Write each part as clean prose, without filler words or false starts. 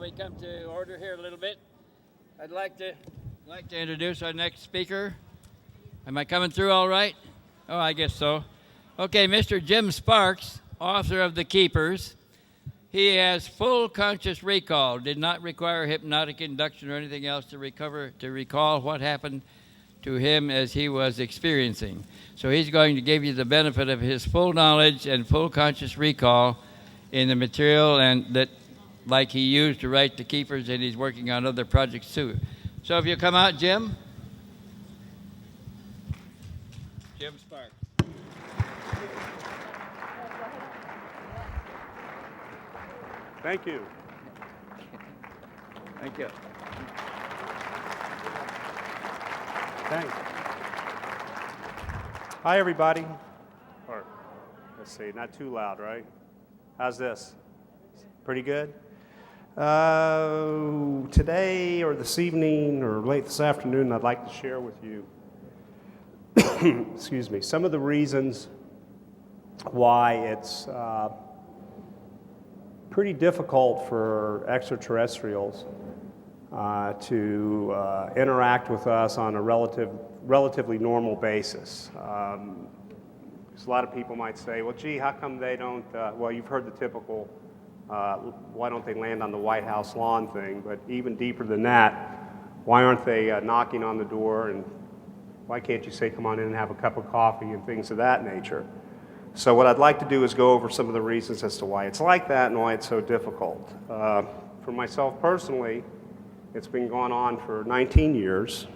we come to order here a little bit, I'd like to introduce our next speaker. Am I coming through all right? Oh, I guess so. Okay, Mr. Jim Sparks, author of The Keepers. He has full conscious recall, did not require hypnotic induction or anything else to recall what happened to him as he was experiencing. So he's going to give you the benefit of his full knowledge and full conscious recall in the material and that like he used to write The Keepers, and he's working on other projects too. So if you come out, Jim. Jim Sparks. Thank you. Thank you. Thanks. Hi, everybody. Or, let's see, not too loud, right? How's this? Pretty good? Today or this evening or late this afternoon, I'd like to share with you, excuse me, some of the reasons why it's pretty difficult for extraterrestrials to interact with us on a relatively normal basis. Because a lot of people might say, well, gee, how come they don't, well, you've heard the typical, why don't they land on the White House lawn thing, but even deeper than that, why aren't they knocking on the door, and why can't you say, come on in and have a cup of coffee and things of that nature? So what I'd like to do is go over some of the reasons as to why it's like that and why it's so difficult. For myself personally, it's been going on for 19 years,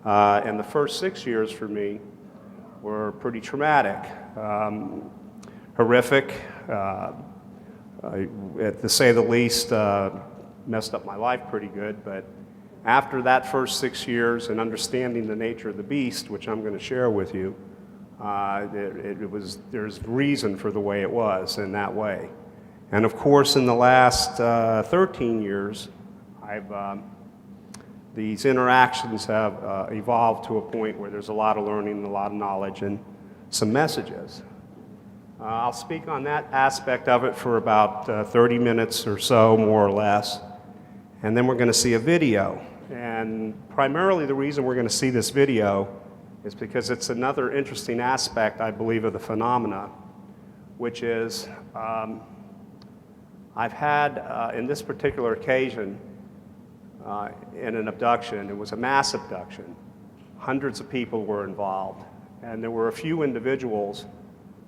and the first 6 years for me were pretty traumatic, horrific, to say the least, messed up my life pretty good. But after that first 6 years and understanding the nature of the beast, which I'm going to share with you, there's reason for the way it was in that way. And of course, in the last 13 years, these interactions have evolved to a point where there's a lot of learning, a lot of knowledge, and some messages. I'll speak on that aspect of it for about 30 minutes or so, more or less, and then we're going to see a video. And primarily the reason we're going to see this video is because it's another interesting aspect, I believe, of the phenomena, which is I've had, in this particular occasion, in an abduction, it was a mass abduction. Hundreds of people were involved, and there were a few individuals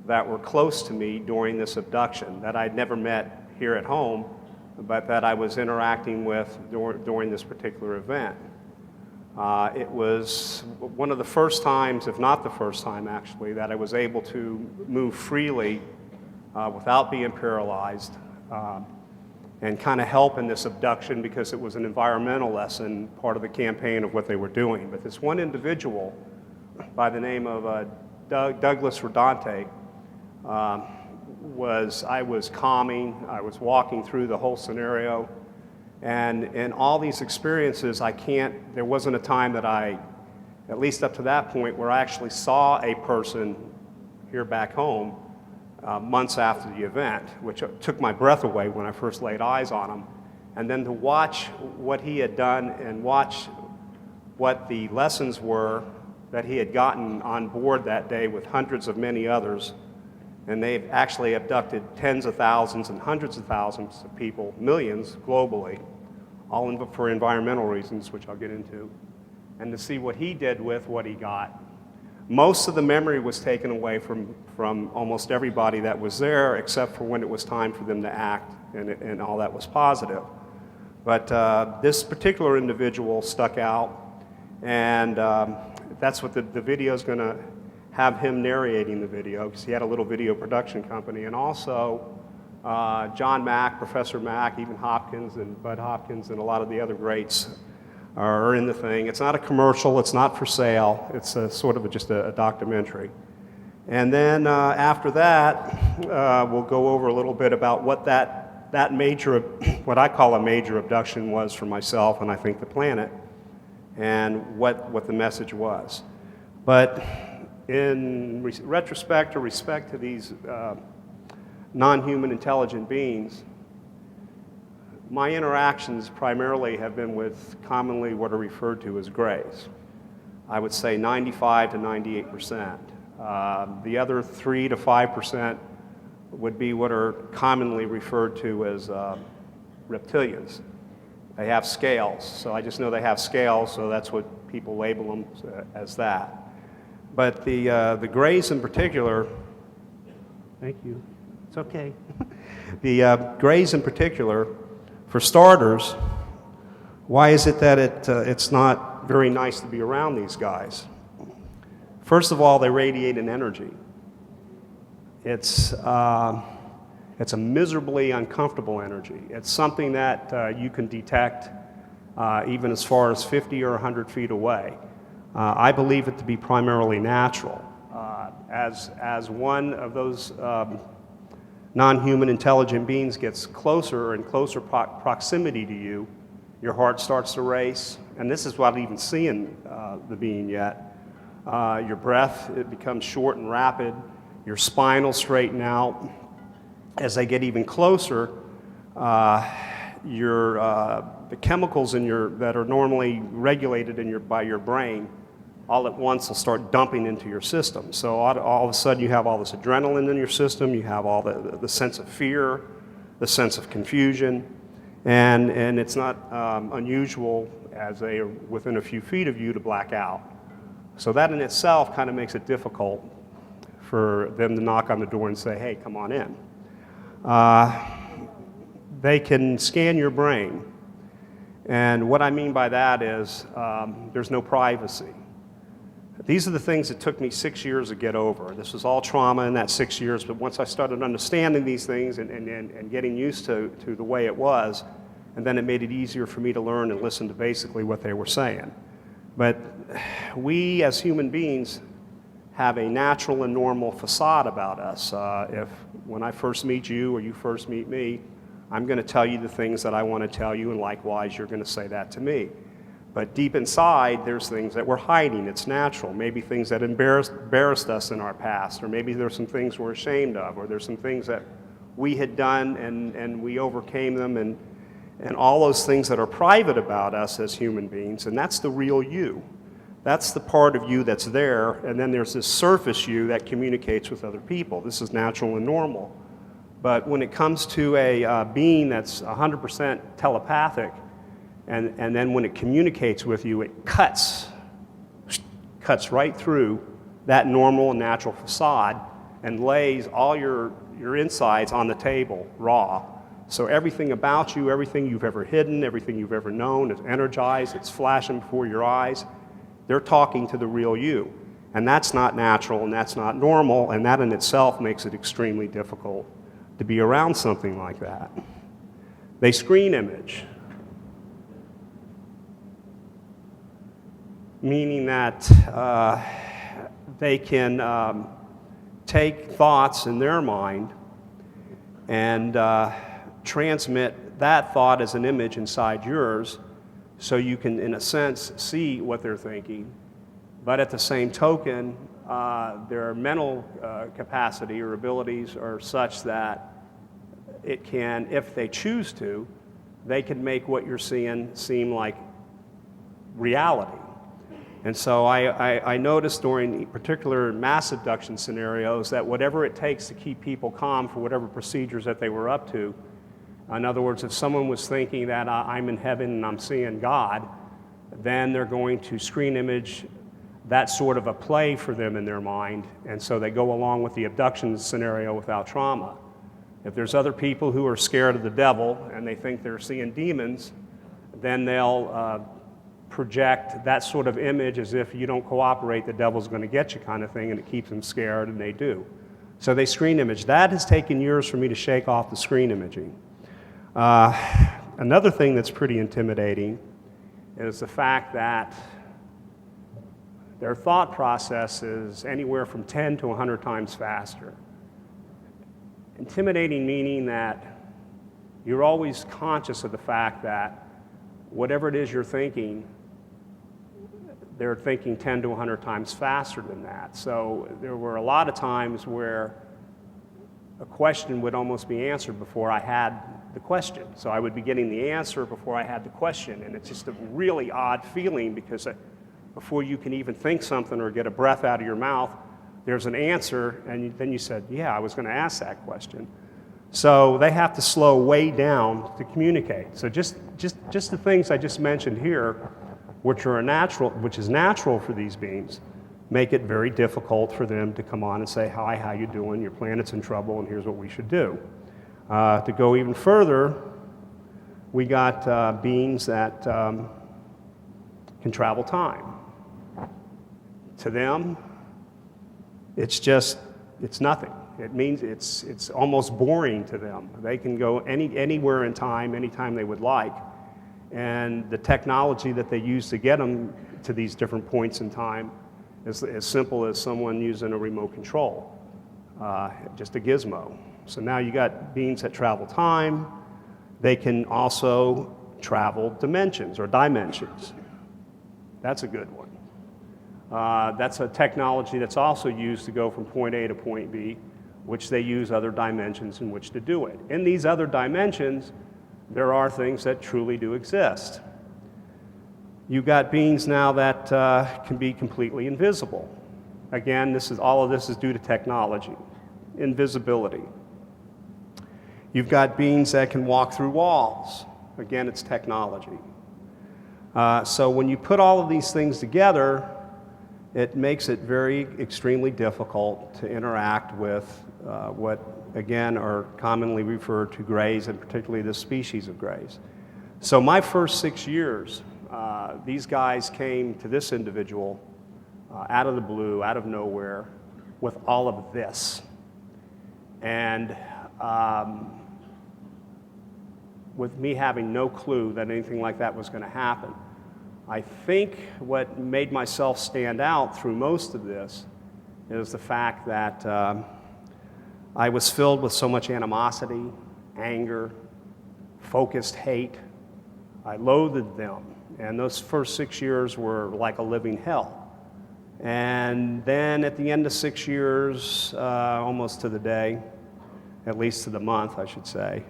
that were close to me during this abduction that I'd never met here at home, but that I was interacting with during this particular event. It was one of the first times, if not the first time actually, that I was able to move freely without being paralyzed and kind of help in this abduction because it was an environmental lesson, part of the campaign of what they were doing. But this one individual by the name of Douglas Rodante, I was calming, I was walking through the whole scenario, and in all these experiences, there wasn't a time that at least up to that point, where I actually saw a person here back home months after the event, which took my breath away when I first laid eyes on him. And then to watch what he had done and watch what the lessons were that he had gotten on board that day with hundreds of many others. And they've actually abducted tens of thousands and hundreds of thousands of people, millions globally, all for environmental reasons, which I'll get into, and to see what he did with what he got. Most of the memory was taken away from almost everybody that was there, except for when it was time for them to act, and all that was positive. But this particular individual stuck out, and that's what the video is going to have him narrating the video, because he had a little video production company, and also John Mack, Professor Mack, even Hopkins and Bud Hopkins and a lot of the other greats are in the thing. It's not a commercial, it's not for sale, it's sort of just a documentary. And then after that, we'll go over a little bit about what that major, what I call a major abduction was for myself and I think the planet, and what the message was. But in retrospect or respect to these non-human intelligent beings, my interactions primarily have been with commonly what are referred to as grays. I would say 95 to 98%. The other 3 to 5% would be what are commonly referred to as reptilians. They have scales, so I just know they have scales, so that's what people label them as that. But the grays in particular, thank you, it's okay. The grays in particular, for starters, why is it that it's not very nice to be around these guys? First of all, they radiate an energy. It's a miserably uncomfortable energy. It's something that you can detect even as far as 50 or 100 feet away. I believe it to be primarily natural. As one of those non-human intelligent beings gets closer and closer proximity to you, your heart starts to race, and this is without even seeing the being yet. Your breath, it becomes short and rapid. Your spine will straighten out. As they get even closer, the chemicals that are normally regulated by your brain, all at once will start dumping into your system. So all of a sudden you have all this adrenaline in your system, you have all the sense of fear, the sense of confusion, and it's not unusual as they are within a few feet of you to black out. So that in itself kind of makes it difficult for them to knock on the door and say, hey, come on in. They can scan your brain, and what I mean by that is there's no privacy. These are the things that took me 6 years to get over. This was all trauma in that 6 years, but once I started understanding these things and getting used to the way it was, and then it made it easier for me to learn and listen to basically what they were saying. But we as human beings have a natural and normal facade about us. When I first meet you or you first meet me, I'm going to tell you the things that I want to tell you, and likewise you're going to say that to me. But deep inside, there's things that we're hiding. It's natural. Maybe things that embarrassed us in our past, or maybe there's some things we're ashamed of, or there's some things that we had done and we overcame them, and all those things that are private about us as human beings, and that's the real you. That's the part of you that's there, and then there's this surface you that communicates with other people. This is natural and normal. But when it comes to a being that's 100% telepathic, and then when it communicates with you, it cuts right through that normal and natural facade and lays all your insides on the table raw. So everything about you, everything you've ever hidden, everything you've ever known is energized, it's flashing before your eyes. They're talking to the real you. And that's not natural, and that's not normal, and that in itself makes it extremely difficult to be around something like that. They screen image, meaning that they can take thoughts in their mind and transmit that thought as an image inside yours, so you can, in a sense, see what they're thinking. But at the same token, their mental capacity or abilities are such that it can, if they choose to, they can make what you're seeing seem like reality. And so I noticed during particular mass abduction scenarios that whatever it takes to keep people calm for whatever procedures that they were up to, in other words, if someone was thinking that I'm in heaven and I'm seeing God, then they're going to screen image that sort of a play for them in their mind, and so they go along with the abduction scenario without trauma. If there's other people who are scared of the devil and they think they're seeing demons, then they'll project that sort of image as if you don't cooperate, the devil's going to get you kind of thing, and it keeps them scared, and they do. So they screen image. That has taken years for me to shake off the screen imaging. Another thing that's pretty intimidating is the fact that their thought process is anywhere from 10 to 100 times faster. Intimidating meaning that you're always conscious of the fact that whatever it is you're thinking, they're thinking 10 to 100 times faster than that. So there were a lot of times where a question would almost be answered before I had the question. So I would be getting the answer before I had the question, and it's just a really odd feeling because before you can even think something or get a breath out of your mouth, there's an answer, and then you said, yeah, I was going to ask that question. So they have to slow way down to communicate. So just the things I just mentioned here, which is natural for these beings, make it very difficult for them to come on and say, hi, how you doing? Your planet's in trouble, and here's what we should do. To go even further, we got beings that can travel time. To them, it's nothing. It means it's almost boring to them. They can go anywhere in time, anytime they would like. And the technology that they use to get them to these different points in time is as simple as someone using a remote control, just a gizmo. So now you got beings that travel time. They can also travel dimensions or dimensions. That's a good one. That's a technology that's also used to go from point A to point B, which they use other dimensions in which to do it. In these other dimensions, there are things that truly do exist. You've got beings now that can be completely invisible. Again, all of this is due to technology, invisibility. You've got beings that can walk through walls. Again, it's technology. So when you put all of these things together, it makes it very extremely difficult to interact with what, again, are commonly referred to greys, and particularly this species of greys. So my first 6 years, these guys came to this individual out of the blue, out of nowhere, with all of this. And with me having no clue that anything like that was going to happen. I think what made myself stand out through most of this is the fact that I was filled with so much animosity, anger, focused hate. I loathed them, and those first 6 years were like a living hell. And then at the end of 6 years, almost to the day, at least to the month, I should say,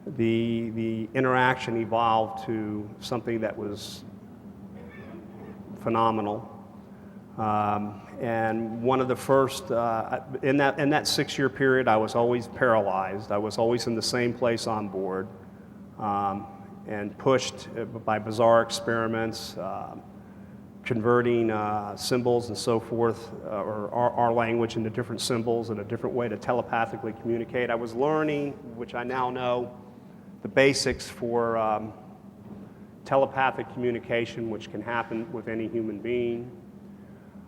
the interaction evolved to something that was phenomenal. And one of the first, in that 6 year period, I was always paralyzed. I was always in the same place on board, and pushed by bizarre experiments, converting symbols and so forth, or our language into different symbols and a different way to telepathically communicate. I was learning, which I now know, the basics for telepathic communication, which can happen with any human being.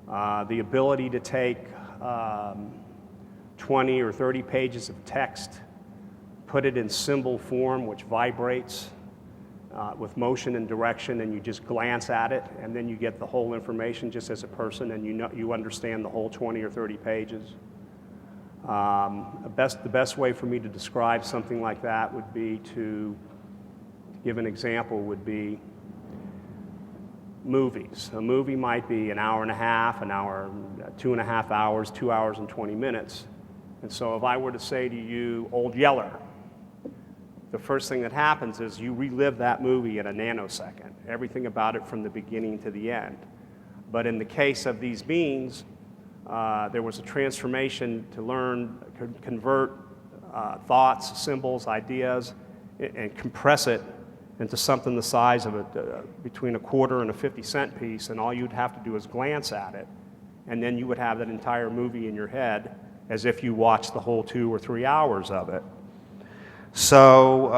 The ability to take 20 or 30 pages of text, put it in symbol form, which vibrates with motion and direction, and you just glance at it, and then you get the whole information just as a person, and you understand the whole 20 or 30 pages. The best way for me to describe something like that would be to give an example would be movies. A movie might be an hour and a half, an hour, 2.5 hours, 2 hours and 20 minutes. And so if I were to say to you, Old Yeller, the first thing that happens is you relive that movie in a nanosecond, everything about it from the beginning to the end. But in the case of these beings, there was a transformation to learn, convert thoughts, symbols, ideas, and compress it into something the size of between a quarter and a 50-cent piece, and all you'd have to do is glance at it, and then you would have that entire movie in your head as if you watched the whole 2 or 3 hours of it. So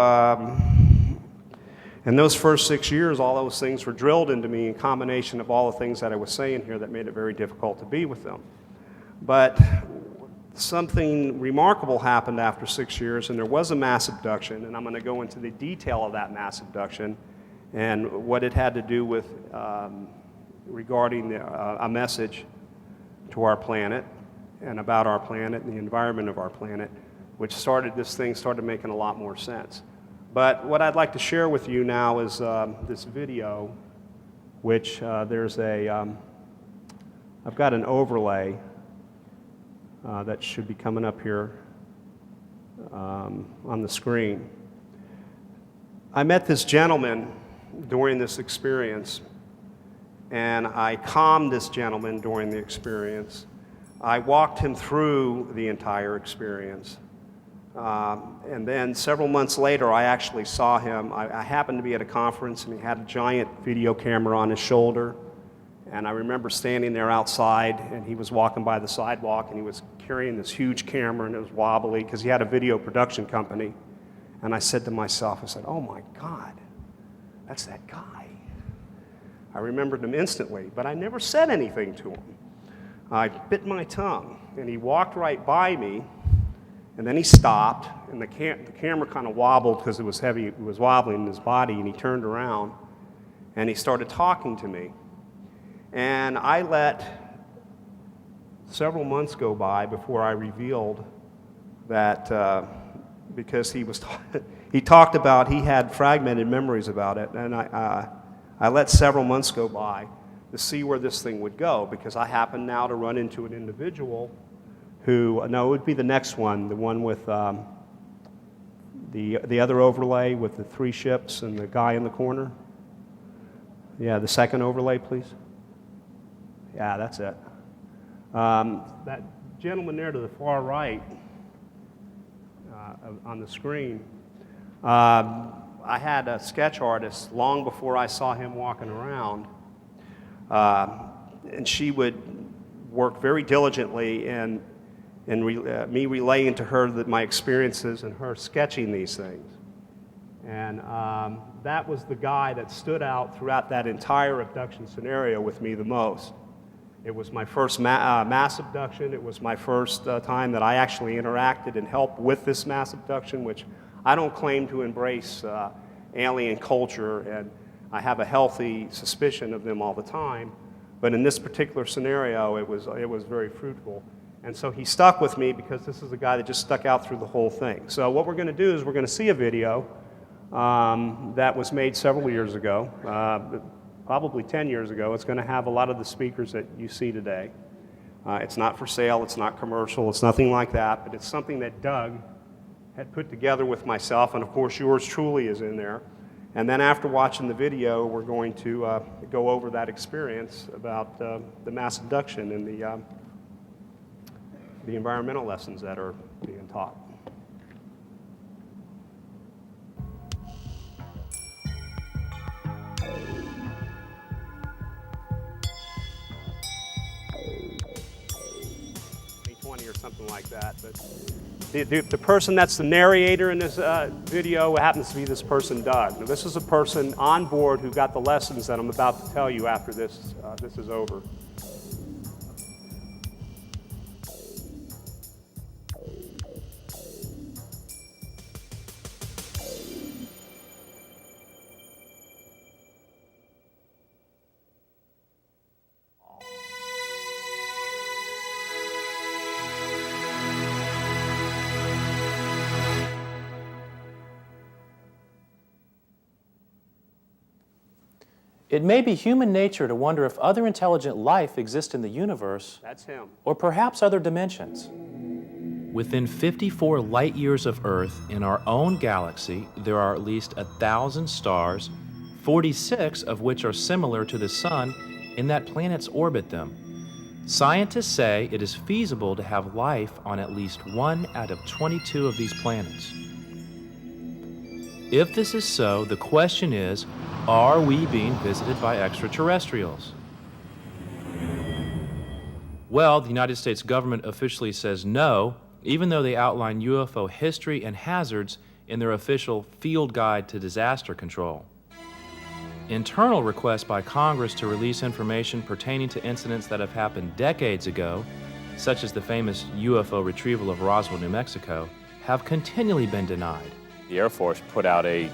in those first 6 years, all those things were drilled into me in combination of all the things that I was saying here that made it very difficult to be with them. But something remarkable happened after 6 years, and there was a mass abduction, and I'm going to go into the detail of that mass abduction and what it had to do with regarding a message to our planet and about our planet and the environment of our planet, which started making a lot more sense. But what I'd like to share with you now is this video, which I've got an overlay that should be coming up here on the screen. I met this gentleman during this experience, and I calmed this gentleman during the experience. I walked him through the entire experience. And then several months later, I actually saw him. I happened to be at a conference, and he had a giant video camera on his shoulder. And I remember standing there outside, and he was walking by the sidewalk, and he was carrying this huge camera, and it was wobbly because he had a video production company. And I said to myself, I said, oh my God, that's that guy. I remembered him instantly, but I never said anything to him. I bit my tongue, and he walked right by me, and then he stopped, and the camera kind of wobbled because it was heavy, it was wobbling in his body, and he turned around, and he started talking to me. And I let several months go by before I revealed that because he talked about, he had fragmented memories about it, and I let several months go by to see where this thing would go, because I happened now to run into an individual who, no, it would be the next one, the one with the other overlay with the 3 ships and the guy in the corner. Yeah, the second overlay, please. Yeah, that's it. That gentleman there to the far right on the screen, I had a sketch artist long before I saw him walking around, and she would work very diligently in me relaying to her my experiences and her sketching these things. And that was the guy that stood out throughout that entire abduction scenario with me the most. It was my first mass abduction. It was my first time that I actually interacted and helped with this mass abduction, which I don't claim to embrace alien culture, and I have a healthy suspicion of them all the time. But in this particular scenario, it was very fruitful. And so he stuck with me because this is a guy that just stuck out through the whole thing. So what we're going to do is we're going to see a video that was made several years ago, probably 10 years ago. It's going to have a lot of the speakers that you see today. It's not for sale, it's not commercial, it's nothing like that, but it's something that Doug had put together with myself, and of course yours truly is in there. And then after watching the video, we're going to go over that experience about the mass abduction and the environmental lessons that are being taught. Or something like that, but the person that's the narrator in this video happens to be this person, Doug. Now, this is a person on board who got the lessons that I'm about to tell you after this is over. It may be human nature to wonder if other intelligent life exists in the universe. That's him. Or perhaps other dimensions. Within 54 light years of Earth in our own galaxy, there are at least 1,000 stars, 46 of which are similar to the Sun in that planets orbit them. Scientists say it is feasible to have life on at least 1 out of 22 of these planets. If this is so, the question is, are we being visited by extraterrestrials? Well, the United States government officially says no, even though they outline UFO history and hazards in their official Field Guide to Disaster Control. Internal requests by Congress to release information pertaining to incidents that have happened decades ago, such as the famous UFO retrieval of Roswell, New Mexico, have continually been denied. The Air Force put out a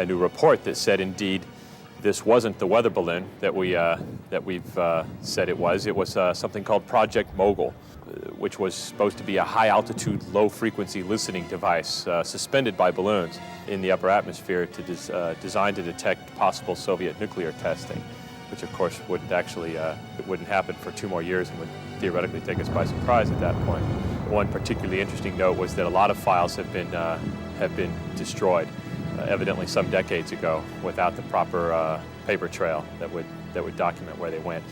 new report that said, indeed, this wasn't the weather balloon that we've said it was. It was something called Project Mogul, which was supposed to be a high-altitude, low-frequency listening device suspended by balloons in the upper atmosphere designed to detect possible Soviet nuclear testing, which, of course, wouldn't actually it wouldn't happen for 2 more years and would theoretically take us by surprise at that point. one particularly interesting note was that a lot of files have been destroyed, evidently some decades ago, without the proper paper trail that would document where they went.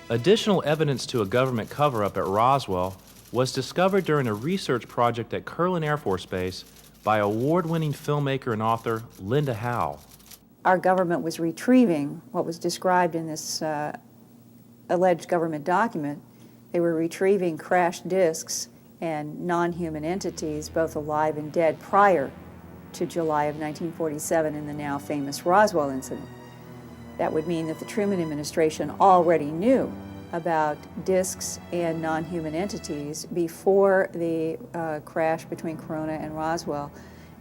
Additional evidence to a government cover-up at Roswell was discovered during a research project at Curlin Air Force Base by award-winning filmmaker and author Linda Howe. Our government was retrieving what was described in this alleged government document. They were retrieving crashed discs and non-human entities, both alive and dead, prior to July of 1947 in the now famous Roswell incident. That would mean that the Truman administration already knew about discs and non-human entities before the crash between Corona and Roswell.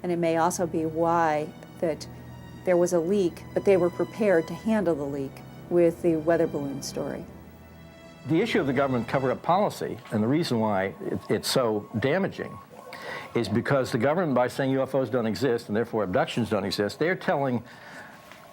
And it may also be why that there was a leak, but they were prepared to handle the leak with the weather balloon story. The issue of the government cover-up policy, and the reason why it's so damaging, is because the government, by saying UFOs don't exist and therefore abductions don't exist, they're telling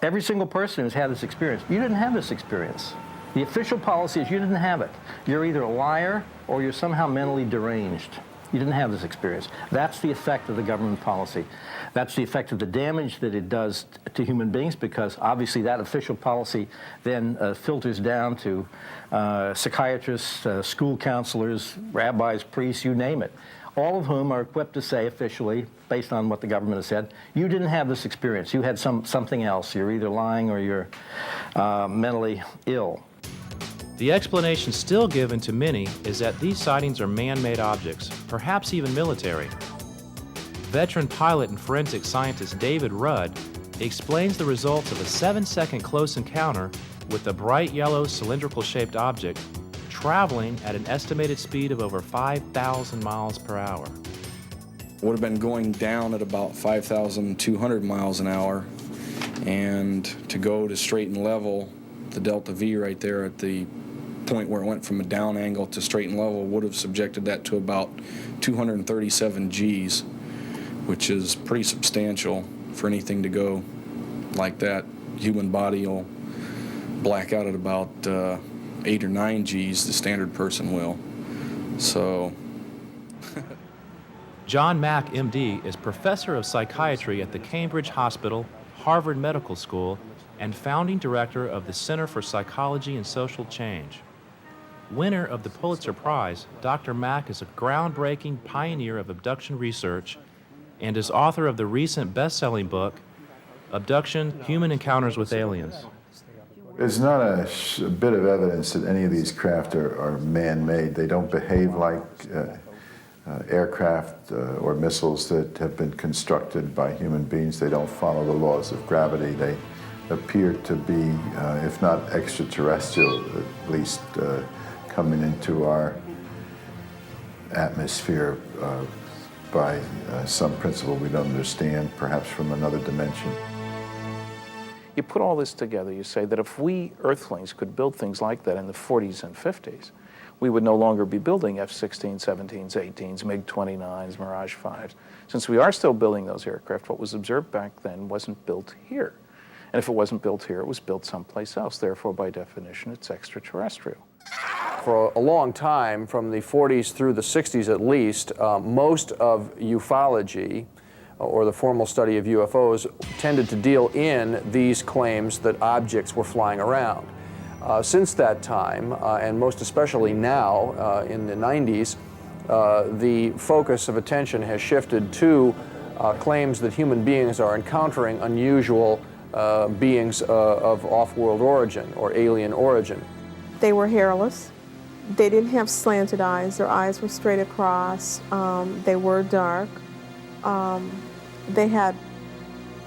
every single person who's had this experience, you didn't have this experience. The official policy is you didn't have it. You're either a liar or you're somehow mentally deranged. You didn't have this experience. That's the effect of the government policy. That's the effect of the damage that it does to human beings, because obviously that official policy then filters down to psychiatrists, school counselors, rabbis, priests, you name it, all of whom are equipped to say officially, based on what the government has said, you didn't have this experience. You had something else. You're either lying or you're mentally ill. The explanation still given to many is that these sightings are man-made objects, perhaps even military. Veteran pilot and forensic scientist David Rudd explains the results of a 7-second close encounter with a bright yellow cylindrical-shaped object traveling at an estimated speed of over 5,000 miles per hour. Would have been going down at about 5,200 miles an hour, and to go to straight and level, the delta V right there at the point where it went from a down angle to straight and level would have subjected that to about 237 Gs, which is pretty substantial for anything to go like that. Human body will black out at about 8 or 9 Gs, the standard person will. So. John Mack, MD, is professor of psychiatry at the Cambridge Hospital, Harvard Medical School, and founding director of the Center for Psychology and Social Change. Winner of the Pulitzer Prize, Dr. Mack is a groundbreaking pioneer of abduction research and is author of the recent best-selling book, Abduction: Human Encounters with Aliens. There's not a bit of evidence that any of these craft are man-made. They don't behave like aircraft or missiles that have been constructed by human beings. They don't follow the laws of gravity. They appear to be, if not extraterrestrial, at least coming into our atmosphere by some principle we don't understand, perhaps from another dimension. You put all this together, you say that if we Earthlings could build things like that in the 40s and 50s, we would no longer be building F-16s, 17s, 18s, MiG-29s, Mirage 5s. Since we are still building those aircraft, what was observed back then wasn't built here. And if it wasn't built here, it was built someplace else. Therefore, by definition, it's extraterrestrial. For a long time, from the 40s through the 60s at least, most of ufology, or the formal study of UFOs, tended to deal in these claims that objects were flying around. Since that time, and most especially now in the 90s, the focus of attention has shifted to claims that human beings are encountering unusual beings of off-world origin or alien origin. They were hairless. They didn't have slanted eyes. Their eyes were straight across. They were dark. They had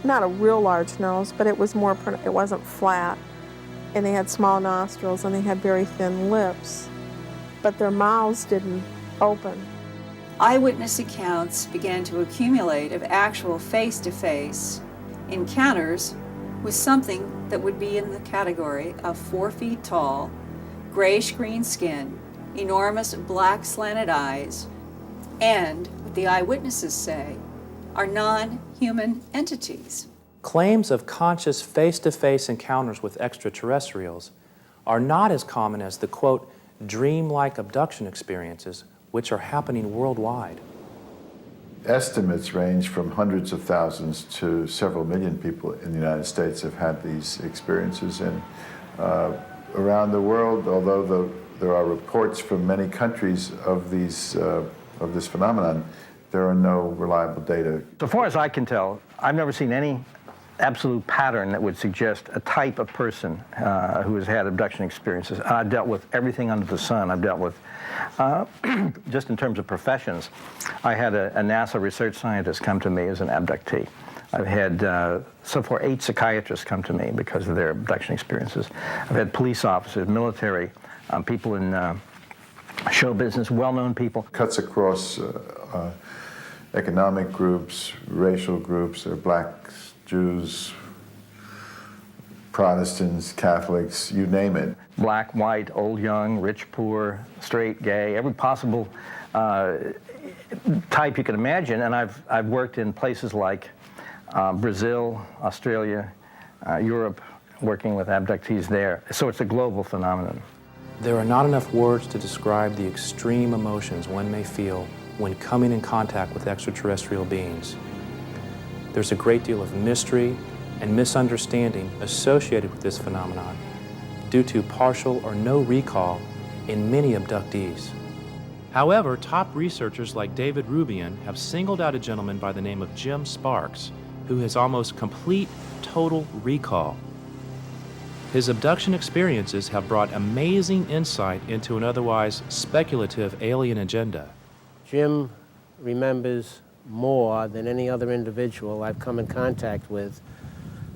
not a real large nose, but it was more, it wasn't flat. And they had small nostrils and they had very thin lips, but their mouths didn't open. Eyewitness accounts began to accumulate of actual face-to-face encounters with something that would be in the category of 4 feet tall, grayish-green skin, enormous black slanted eyes, and, what the eyewitnesses say, are non-human entities. Claims of conscious face-to-face encounters with extraterrestrials are not as common as the, quote, dream-like abduction experiences which are happening worldwide. Estimates range from hundreds of thousands to several million people in the United States have had these experiences. And around the world, although there are reports from many countries of this phenomenon, there are no reliable data. So far as I can tell, I've never seen any absolute pattern that would suggest a type of person who has had abduction experiences. I've dealt with everything under the sun. I've dealt with, just in terms of professions, I had a NASA research scientist come to me as an abductee. I've had, so far, 8 psychiatrists come to me because of their abduction experiences. I've had police officers, military, people in show business, well-known people. Cuts across economic groups, racial groups, there are blacks, Jews, Protestants, Catholics, you name it. Black, white, old, young, rich, poor, straight, gay, every possible type you can imagine. And I've worked in places like Brazil, Australia, Europe, working with abductees there. So it's a global phenomenon. There are not enough words to describe the extreme emotions one may feel when coming in contact with extraterrestrial beings. There's a great deal of mystery and misunderstanding associated with this phenomenon due to partial or no recall in many abductees. However, top researchers like David Rubian have singled out a gentleman by the name of Jim Sparks, who has almost complete, total recall. His abduction experiences have brought amazing insight into an otherwise speculative alien agenda. Jim remembers more than any other individual I've come in contact with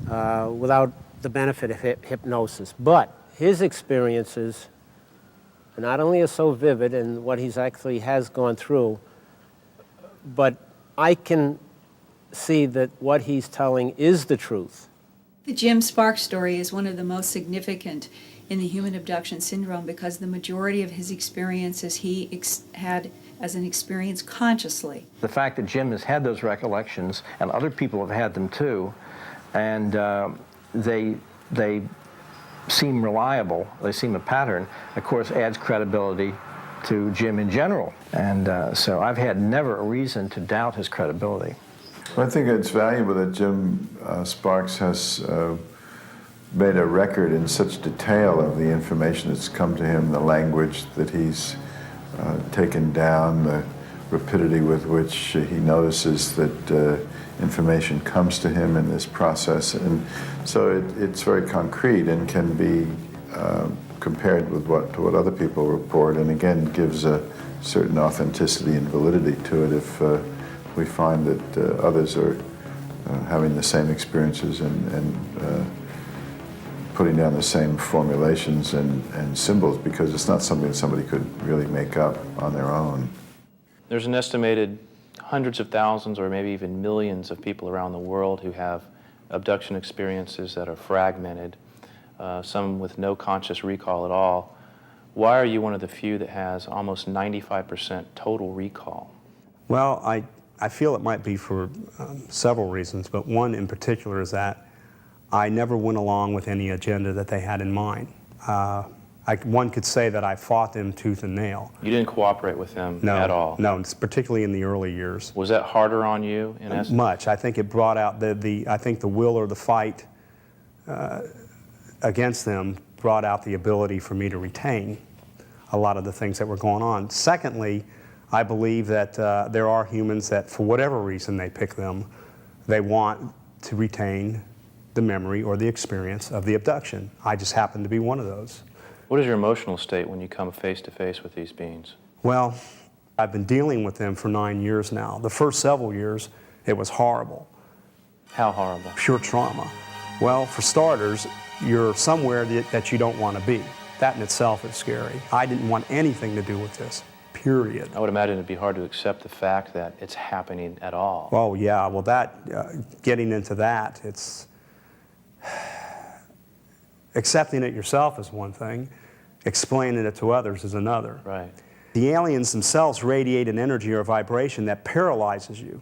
without the benefit of hypnosis. But his experiences not only are so vivid in what he's actually has gone through, but I can see that what he's telling is the truth. The Jim Sparks story is one of the most significant in the human abduction syndrome because the majority of his experiences he had as an experience consciously. The fact that Jim has had those recollections, and other people have had them too, and they seem reliable, they seem a pattern, of course adds credibility to Jim in general. And so I've had never a reason to doubt his credibility. Well, I think it's valuable that Jim Sparks has made a record in such detail of the information that's come to him, the language that he's taken down, the rapidity with which he notices that information comes to him in this process. And so it's very concrete and can be compared with what other people report, and again gives a certain authenticity and validity to it if we find that others are having the same experiences and putting down the same formulations and symbols, because it's not something that somebody could really make up on their own. There's an estimated hundreds of thousands or maybe even millions of people around the world who have abduction experiences that are fragmented, some with no conscious recall at all. Why are you one of the few that has almost 95% total recall? Well, I feel it might be for several reasons, but one in particular is that I never went along with any agenda that they had in mind. One could say that I fought them tooth and nail. You didn't cooperate with them at all? No, particularly in the early years. Was that harder on you in essence? Much. I think it brought out I think the will or the fight against them brought out the ability for me to retain a lot of the things that were going on. Secondly, I believe that there are humans that, for whatever reason they pick them, they want to retain the memory or the experience of the abduction. I just happen to be one of those. What is your emotional state when you come face to face with these beings? Well, I've been dealing with them for 9 years now. The first several years, it was horrible. How horrible? Pure trauma. Well, for starters, you're somewhere that you don't want to be. That in itself is scary. I didn't want anything to do with this, period. I would imagine it'd be hard to accept the fact that it's happening at all. Oh, yeah. Well, getting into that, it's... Accepting it yourself is one thing. Explaining it to others is another. Right. The aliens themselves radiate an energy or vibration that paralyzes you.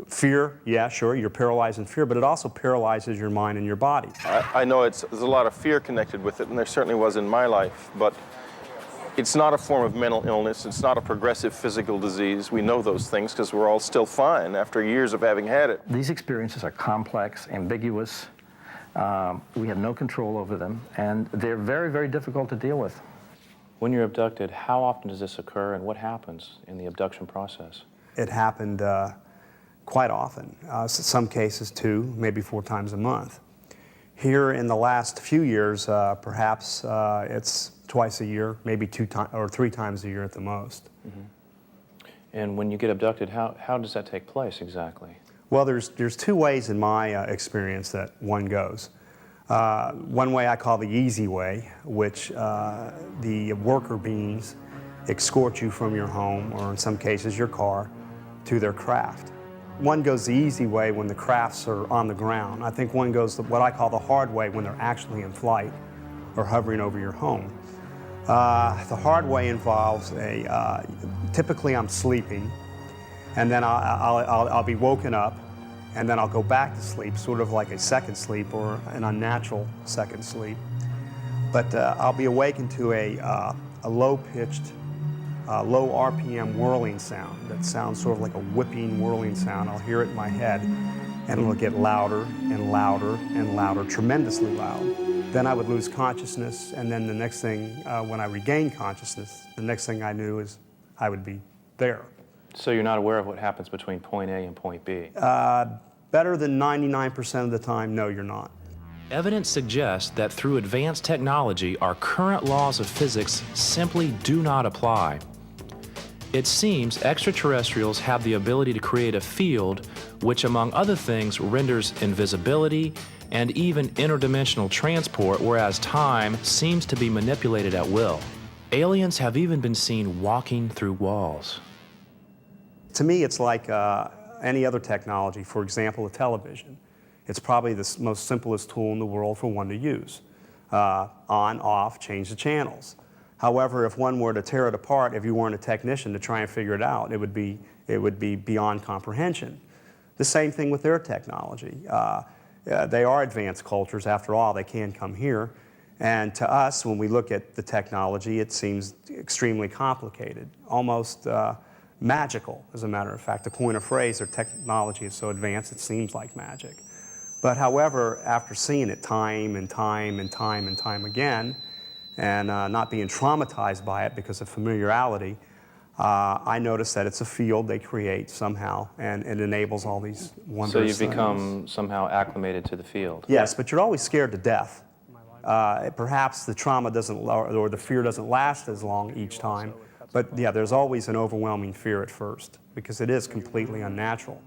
Fear, yeah, sure, you're paralyzed in fear, but it also paralyzes your mind and your body. I know there's a lot of fear connected with it, and there certainly was in my life, but It's not a form of mental illness. It's not a progressive physical disease. We know those things because we're all still fine after years of having had it. These experiences are complex, ambiguous. We have no control over them, and they're very, very difficult to deal with. When you're abducted, how often does this occur, and what happens in the abduction process? It happened quite often. Some cases 2, maybe 4 times a month. Here in the last few years, perhaps it's twice a year, maybe 2 or 3 times a year at the most. Mm-hmm. And when you get abducted, how does that take place exactly? Well, there's 2 ways in my experience that one goes. One way I call the easy way, which the worker beings escort you from your home, or in some cases your car, to their craft. One goes the easy way when the crafts are on the ground. I think one goes what I call the hard way when they're actually in flight or hovering over your home. The hard way involves typically I'm sleeping, and then I'll be woken up, and then I'll go back to sleep, sort of like a second sleep or an unnatural second sleep. But I'll be awakened to a low-pitched, low RPM whirling sound that sounds sort of like a whipping, whirling sound. I'll hear it in my head, and it'll get louder and louder and louder, tremendously loud. Then I would lose consciousness, and then the next thing, when I regained consciousness, the next thing I knew is I would be there. So you're not aware of what happens between point A and point B? Better than 99% of the time, no, you're not. Evidence suggests that through advanced technology, our current laws of physics simply do not apply. It seems extraterrestrials have the ability to create a field which, among other things, renders invisibility and even interdimensional transport, whereas time seems to be manipulated at will. Aliens have even been seen walking through walls. To me, it's like any other technology. For example, a television. It's probably the most simplest tool in the world for one to use. On, off, change the channels. However, if one were to tear it apart, if you weren't a technician to try and figure it out, it would be beyond comprehension. The same thing with their technology. They are advanced cultures. After all, they can come here. And to us, when we look at the technology, it seems extremely complicated, almost magical, as a matter of fact. To coin a phrase, their technology is so advanced it seems like magic. But however, after seeing it time and time and time and time again, and not being traumatized by it because of familiarity, I noticed that it's a field they create somehow, and it enables all these wondrous things. So you've become somehow acclimated to the field? Yes, but you're always scared to death. Perhaps the trauma doesn't, or the fear doesn't last as long each time, but yeah, there's always an overwhelming fear at first, because it is completely unnatural.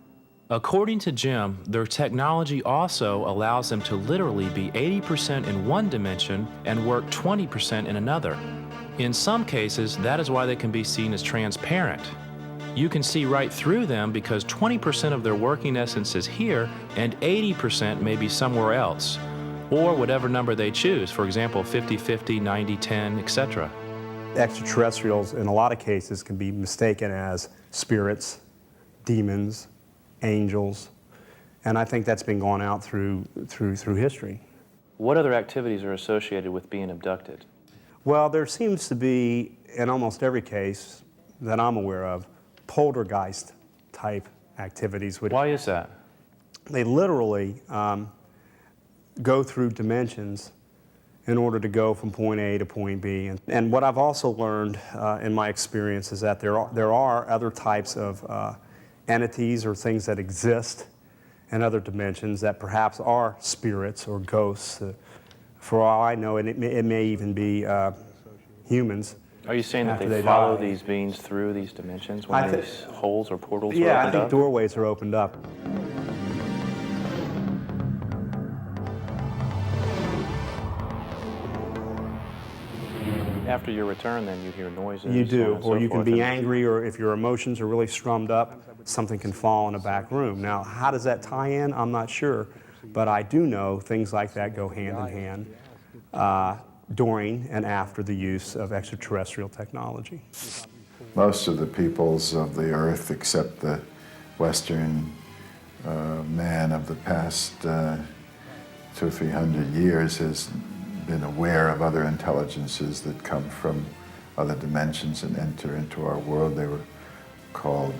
According to Jim, their technology also allows them to literally be 80% in one dimension and work 20% in another. In some cases, that is why they can be seen as transparent. You can see right through them because 20% of their working essence is here and 80% may be somewhere else, or whatever number they choose, for example, 50-50, 90-10, etc. Extraterrestrials, in a lot of cases, can be mistaken as spirits, demons, angels, and I think that's been going out through history. What other activities are associated with being abducted? Well, there seems to be, in almost every case that I'm aware of, poltergeist-type activities. Why is that? They literally go through dimensions in order to go from point A to point B. And what I've also learned in my experience is that there are other types of entities or things that exist in other dimensions that perhaps are spirits or ghosts. For all I know, it may even be humans. Are you saying that they follow these beings through these dimensions when these holes or portals are opened up? Yeah, I think doorways are opened up. After your return, then, you hear noises. You do, or you can be and angry, or if your emotions are really strummed up, something can fall in a back room. Now, how does that tie in? I'm not sure, but I do know things like that go hand in hand during and after the use of extraterrestrial technology. Most of the peoples of the earth, except the Western man of the past 200 or 300 years, has been aware of other intelligences that come from other dimensions and enter into our world. They were called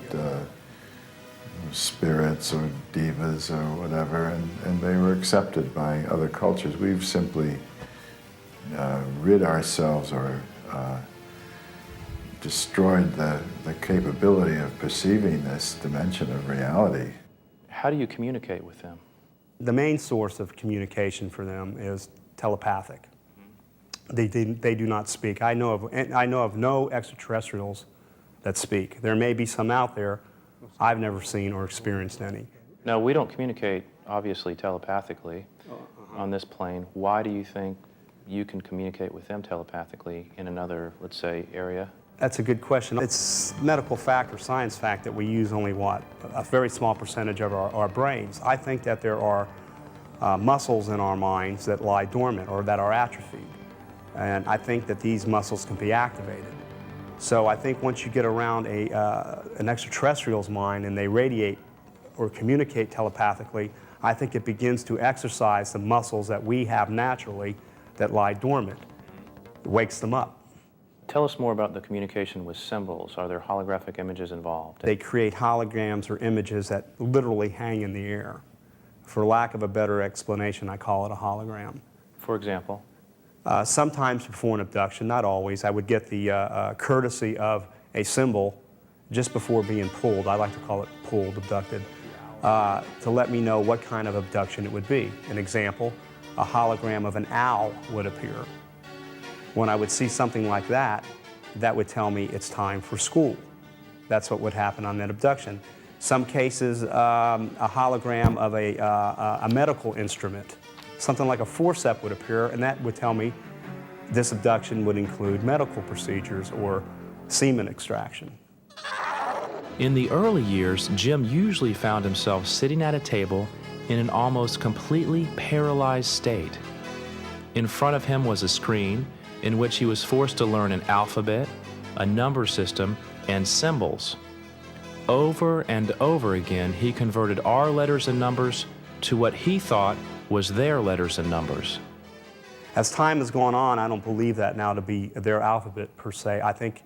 spirits or divas or whatever, and they were accepted by other cultures. We've simply rid ourselves or destroyed the capability of perceiving this dimension of reality. How do you communicate with them? The main source of communication for them is telepathic. They do not speak. I know of no extraterrestrials that speak. There may be some out there. I've never seen or experienced any. No, we don't communicate, obviously, telepathically on this plane. Why do you think you can communicate with them telepathically in another, let's say, area? That's a good question. It's medical fact or science fact that we use only what? A very small percentage of our brains. I think that there are muscles in our minds that lie dormant or that are atrophied. And I think that these muscles can be activated. So I think once you get around an extraterrestrial's mind and they radiate or communicate telepathically, I think it begins to exercise the muscles that we have naturally that lie dormant. It wakes them up. Tell us more about the communication with symbols. Are there holographic images involved? They create holograms or images that literally hang in the air. For lack of a better explanation, I call it a hologram. For example? Sometimes before an abduction, not always, I would get the courtesy of a symbol just before being pulled. I like to call it pulled, abducted, to let me know what kind of abduction it would be. An example, a hologram of an owl would appear. When I would see something like that, that would tell me it's time for school. That's what would happen on that abduction. Some cases, a hologram of a medical instrument. Something like a forceps would appear, and that would tell me this abduction would include medical procedures or semen extraction. In the early years, Jim usually found himself sitting at a table in an almost completely paralyzed state. In front of him was a screen in which he was forced to learn an alphabet, a number system, and symbols. Over and over again, he converted our letters and numbers to what he thought was their letters and numbers. As time has gone on, I don't believe that now to be their alphabet per se. I think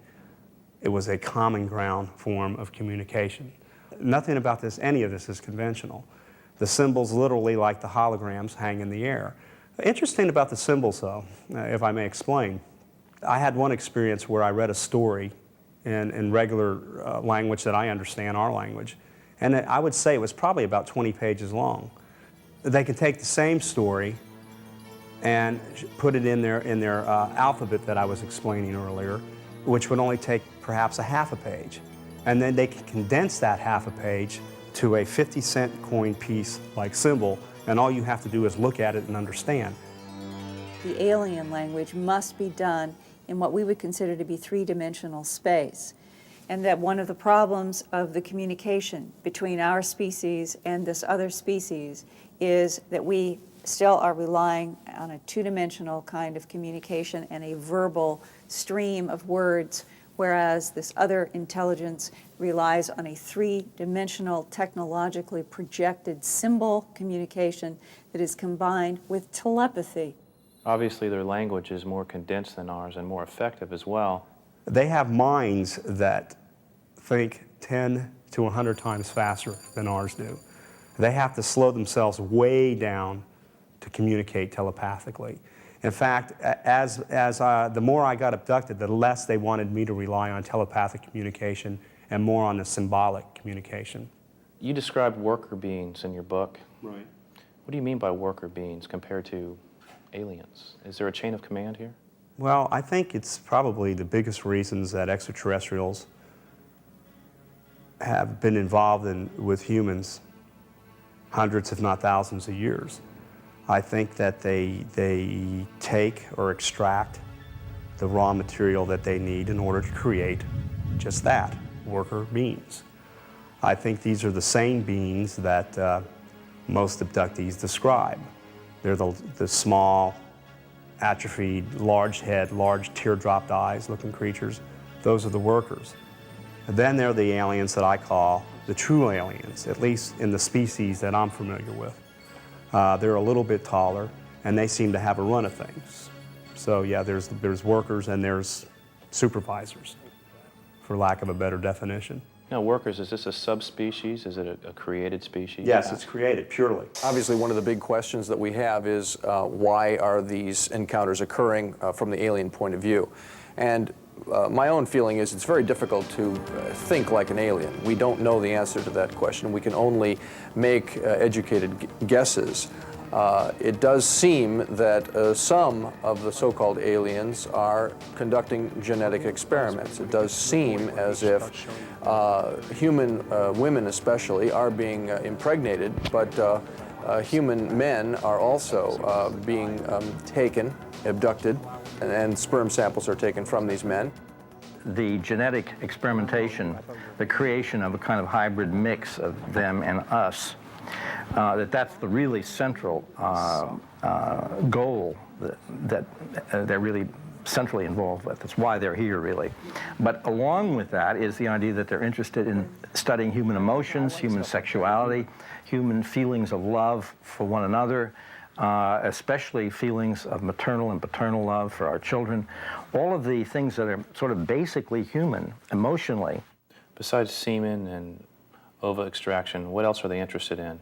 it was a common ground form of communication. Nothing about this, any of this is conventional. The symbols literally, like the holograms, hang in the air. Interesting about the symbols, though, if I may explain. I had one experience where I read a story in regular language that I understand, our language, and I would say it was probably about 20 pages long. They could take the same story and put it in their alphabet that I was explaining earlier, which would only take perhaps a half a page. And then they could condense that half a page to a 50-cent coin piece like symbol, and all you have to do is look at it and understand. The alien language must be done in what we would consider to be three-dimensional space. And that one of the problems of the communication between our species and this other species is that we still are relying on a two-dimensional kind of communication and a verbal stream of words, whereas this other intelligence relies on a three-dimensional, technologically projected symbol communication that is combined with telepathy. Obviously, their language is more condensed than ours and more effective as well. They have minds that think 10 to 100 times faster than ours do. They have to slow themselves way down to communicate telepathically. In fact, the more I got abducted, the less they wanted me to rely on telepathic communication and more on the symbolic communication. You described worker beings in your book. Right. What do you mean by worker beings compared to aliens? Is there a chain of command here? Well, I think it's probably the biggest reasons that extraterrestrials have been involved with humans hundreds, if not thousands of years. I think that they take or extract the raw material that they need in order to create just that, worker beings. I think these are the same beings that most abductees describe. They're the small, atrophied, large head, large teardropped eyes looking creatures. Those are the workers. And then there are the aliens that I call the true aliens, at least in the species that I'm familiar with. They're a little bit taller, and they seem to have a run of things. So yeah, there's workers and there's supervisors, for lack of a better definition. Now, workers, is this a subspecies? Is it a created species? Yes, it's created, purely. Obviously, one of the big questions that we have is why are these encounters occurring from the alien point of view? And my own feeling is it's very difficult to think like an alien. We don't know the answer to that question. We can only make educated guesses. It does seem that some of the so-called aliens are conducting genetic experiments. It does seem as if human women especially are being impregnated, but human men are also being taken, abducted, and sperm samples are taken from these men. The genetic experimentation, the creation of a kind of hybrid mix of them and us, that's the really central goal that they're really centrally involved with. That's why they're here, really. But along with that is the idea that they're interested in studying human emotions, human sexuality, human feelings of love for one another, especially feelings of maternal and paternal love for our children. All of the things that are sort of basically human, emotionally. Besides semen and ova extraction, what else are they interested in?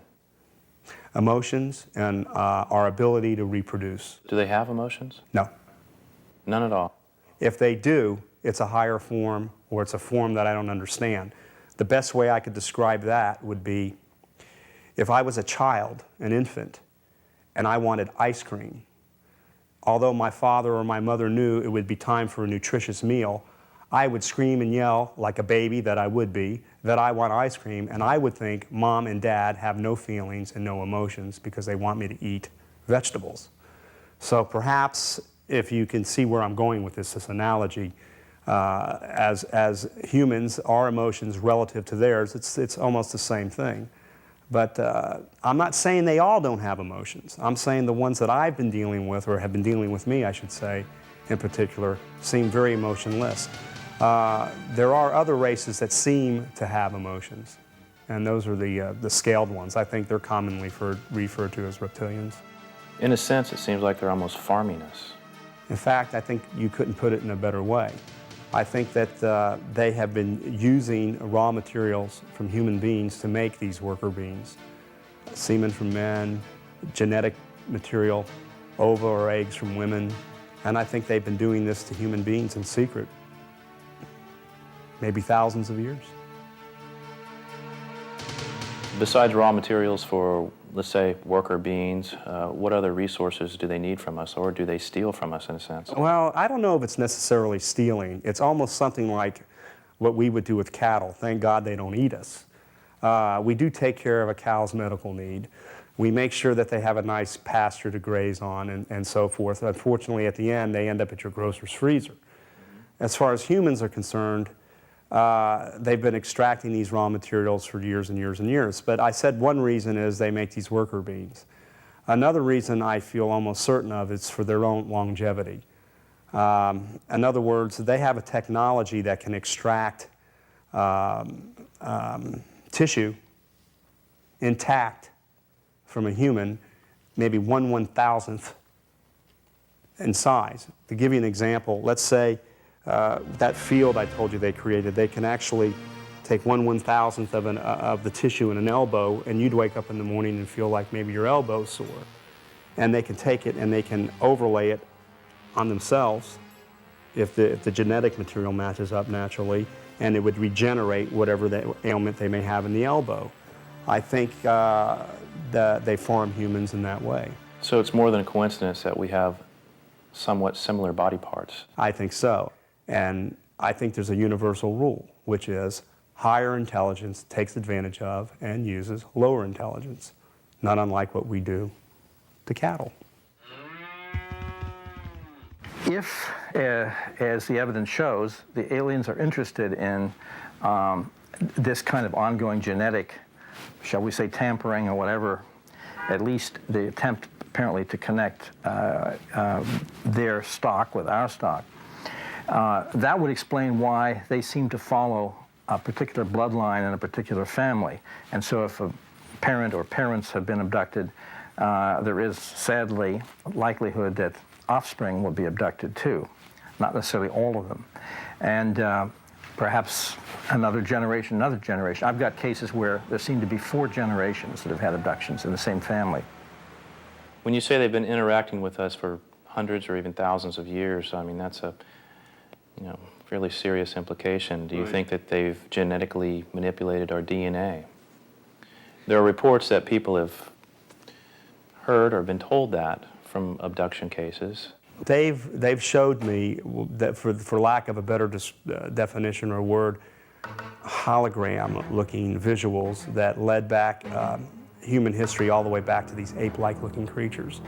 Emotions and our ability to reproduce. Do they have emotions? No. None at all? If they do, it's a higher form, or it's a form that I don't understand. The best way I could describe that would be if I was a child, an infant, and I wanted ice cream. Although my father or my mother knew it would be time for a nutritious meal, I would scream and yell like a baby that I would be, that I want ice cream, and I would think mom and dad have no feelings and no emotions because they want me to eat vegetables. So perhaps, if you can see where I'm going with this analogy, as humans, our emotions relative to theirs, it's almost the same thing. But I'm not saying they all don't have emotions. I'm saying the ones that I've been dealing with, or have been dealing with me, I should say, in particular, seem very emotionless. There are other races that seem to have emotions, and those are the scaled ones. I think they're commonly referred to as reptilians. In a sense, it seems like they're almost farming us. In fact, I think you couldn't put it in a better way. I think that they have been using raw materials from human beings to make these worker beings. Semen from men, genetic material, ova or eggs from women, and I think they've been doing this to human beings in secret, maybe thousands of years. Besides raw materials for, let's say, worker beings, what other resources do they need from us, or do they steal from us in a sense? Well, I don't know if it's necessarily stealing. It's almost something like what we would do with cattle. Thank God they don't eat us. We do take care of a cow's medical need. We make sure that they have a nice pasture to graze on and so forth. Unfortunately, at the end, they end up at your grocer's freezer. As far as humans are concerned, they've been extracting these raw materials for years and years and years. But I said one reason is they make these worker beings. Another reason I feel almost certain of is for their own longevity. In other words, they have a technology that can extract tissue intact from a human, maybe 1/1000th in size. To give you an example, let's say that field I told you they created, they can actually take 1/1000th of the tissue in an elbow, and you'd wake up in the morning and feel like maybe your elbow's sore. And they can take it and they can overlay it on themselves if the genetic material matches up naturally, and it would regenerate whatever the ailment they may have in the elbow. I think that they farm humans in that way. So it's more than a coincidence that we have somewhat similar body parts. I think so. And I think there's a universal rule, which is higher intelligence takes advantage of and uses lower intelligence, not unlike what we do to cattle. If, as the evidence shows, the aliens are interested in this kind of ongoing genetic, shall we say, tampering or whatever, at least the attempt apparently to connect their stock with our stock, that would explain why they seem to follow a particular bloodline and a particular family. And so if a parent or parents have been abducted, there is sadly likelihood that offspring will be abducted too. not necessarily all of them. And perhaps another generation. I've got cases where there seem to be 4 generations that have had abductions in the same family. When you say they've been interacting with us for hundreds or even thousands of years, I mean, that's a, fairly serious implication. Do you think that they've genetically manipulated our DNA? There are reports that people have heard or been told that from abduction cases. They've showed me that, for lack of a better definition or word, hologram-looking visuals that led back human history all the way back to these ape-like looking creatures.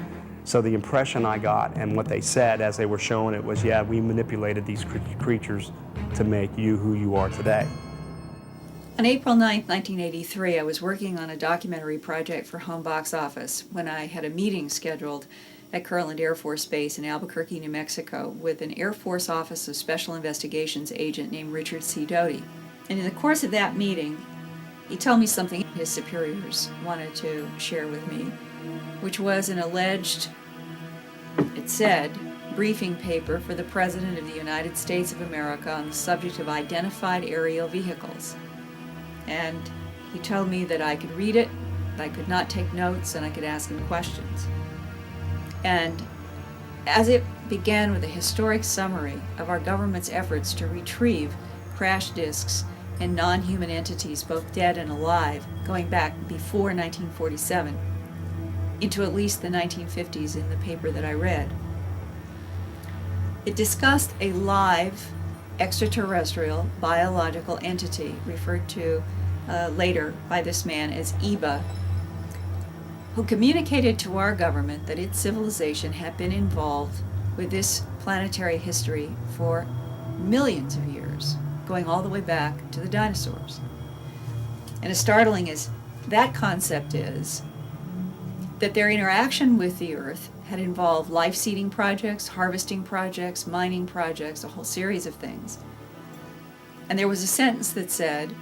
So the impression I got and what they said as they were showing it was, yeah, we manipulated these creatures to make you who you are today. On April 9, 1983, I was working on a documentary project for Home Box Office when I had a meeting scheduled at Kirtland Air Force Base in Albuquerque, New Mexico, with an Air Force Office of Special Investigations agent named Richard C. Doty. And in the course of that meeting, he told me something his superiors wanted to share with me, which was an alleged, it said, briefing paper for the President of the United States of America on the subject of identified aerial vehicles. And he told me that I could read it, that I could not take notes, and I could ask him questions. And as it began with a historic summary of our government's efforts to retrieve crash disks and non-human entities, both dead and alive, going back before 1947, into at least the 1950s in the paper that I read. It discussed a live extraterrestrial biological entity referred to later by this man as EBA, who communicated to our government that its civilization had been involved with this planetary history for millions of years, going all the way back to the dinosaurs. And as startling as that concept is, that their interaction with the Earth had involved life-seeding projects, harvesting projects, mining projects, a whole series of things. And there was a sentence that said,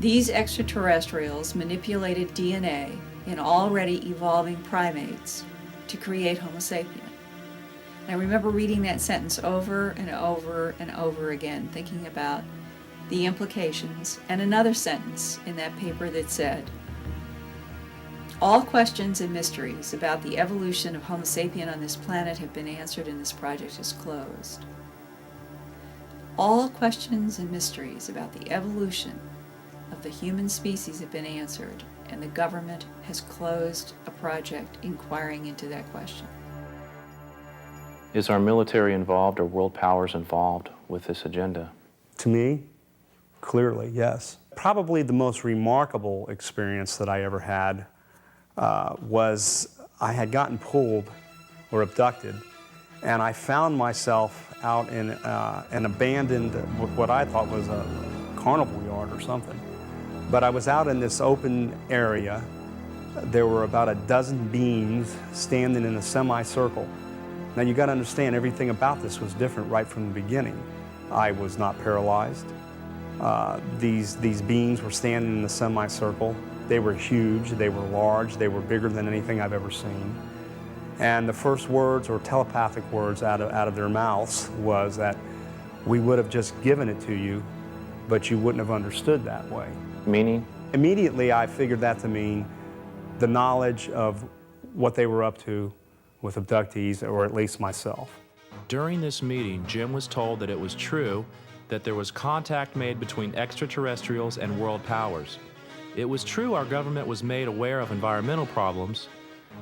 these extraterrestrials manipulated DNA in already evolving primates to create Homo sapien. And I remember reading that sentence over and over and over again, thinking about the implications, and another sentence in that paper that said, all questions and mysteries about the evolution of Homo sapien on this planet have been answered and this project is closed. All questions and mysteries about the evolution of the human species have been answered, and the government has closed a project inquiring into that question. Is our military involved or world powers involved with this agenda? To me, clearly, yes. Probably the most remarkable experience that I ever had was I had gotten pulled or abducted, and I found myself out in an abandoned, what I thought was a carnival yard or something. But I was out in this open area. There were about a dozen beings standing in a semicircle. Now you got to understand, everything about this was different right from the beginning. I was not paralyzed. These beings were standing in a semicircle. They were huge, they were large, they were bigger than anything I've ever seen. And the first words, or telepathic words out of their mouths, was that we would have just given it to you, but you wouldn't have understood that way. Meaning? Immediately I figured that to mean the knowledge of what they were up to with abductees, or at least myself. During this meeting, Jim was told that it was true that there was contact made between extraterrestrials and world powers. It was true our government was made aware of environmental problems.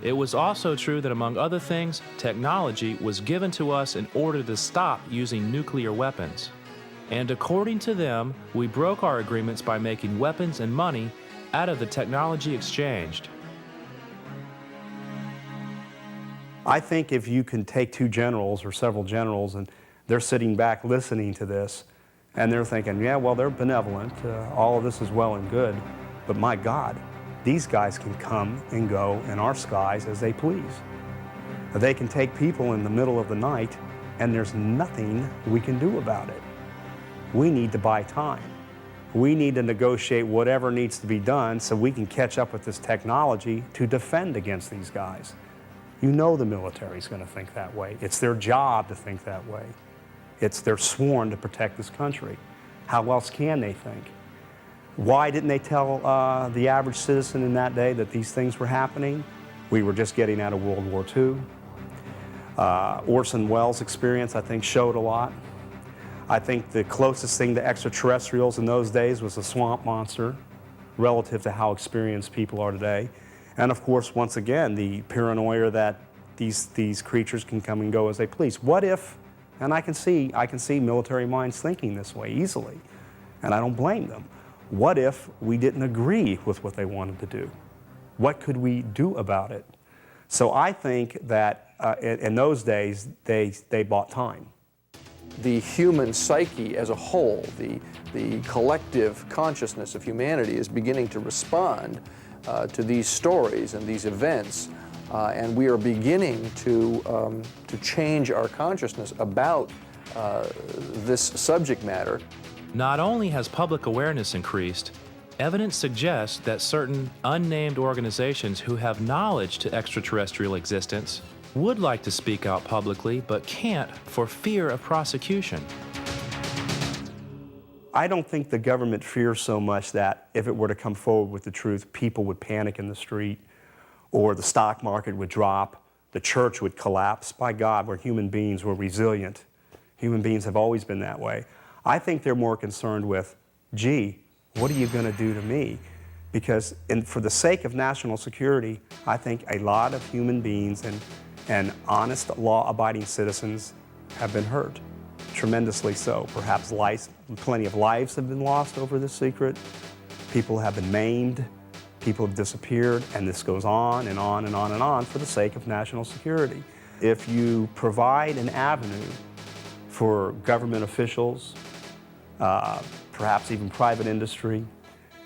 It was also true that, among other things, technology was given to us in order to stop using nuclear weapons. And according to them, we broke our agreements by making weapons and money out of the technology exchanged. I think if you can take two generals or several generals and they're sitting back listening to this and they're thinking, yeah, well, they're benevolent, all of this is well and good, but my God, these guys can come and go in our skies as they please. They can take people in the middle of the night and there's nothing we can do about it. We need to buy time. We need to negotiate whatever needs to be done so we can catch up with this technology to defend against these guys. You know the military's going to think that way. It's their job to think that way. They're sworn to protect this country. How else can they think? Why didn't they tell the average citizen in that day that these things were happening? We were just getting out of World War II. Orson Welles' experience, I think, showed a lot. I think the closest thing to extraterrestrials in those days was a swamp monster, relative to how experienced people are today. And of course, once again, the paranoia that these creatures can come and go as they please. What if, and I can see military minds thinking this way easily, and I don't blame them. What if we didn't agree with what they wanted to do? What could we do about it? So I think that in those days, they bought time. The human psyche as a whole, the collective consciousness of humanity is beginning to respond to these stories and these events, and we are beginning to change our consciousness about this subject matter. Not only has public awareness increased, evidence suggests that certain unnamed organizations who have knowledge to extraterrestrial existence would like to speak out publicly but can't for fear of prosecution. I don't think the government fears so much that if it were to come forward with the truth, people would panic in the street, or the stock market would drop, the church would collapse. By God, we're human beings, we're resilient. Human beings have always been that way. I think they're more concerned with, gee, what are you going to do to me? Because for the sake of national security, I think a lot of human beings and honest, law-abiding citizens have been hurt, tremendously so. Perhaps plenty of lives have been lost over this secret. People have been maimed, people have disappeared, and this goes on and on and on and on for the sake of national security. If you provide an avenue for government officials, perhaps even private industry,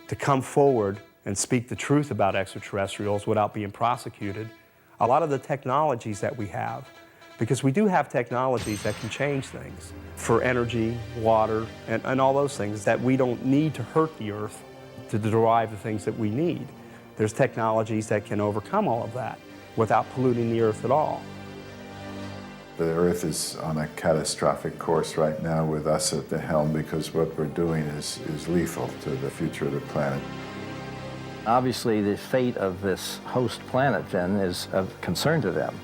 to come forward and speak the truth about extraterrestrials without being prosecuted, a lot of the technologies that we have, because we do have technologies that can change things for energy, water, and all those things, that we don't need to hurt the earth to derive the things that we need. There's technologies that can overcome all of that without polluting the earth at all. The earth is on a catastrophic course right now with us at the helm, because what we're doing is lethal to the future of the planet. Obviously, the fate of this host planet, then, is of concern to them.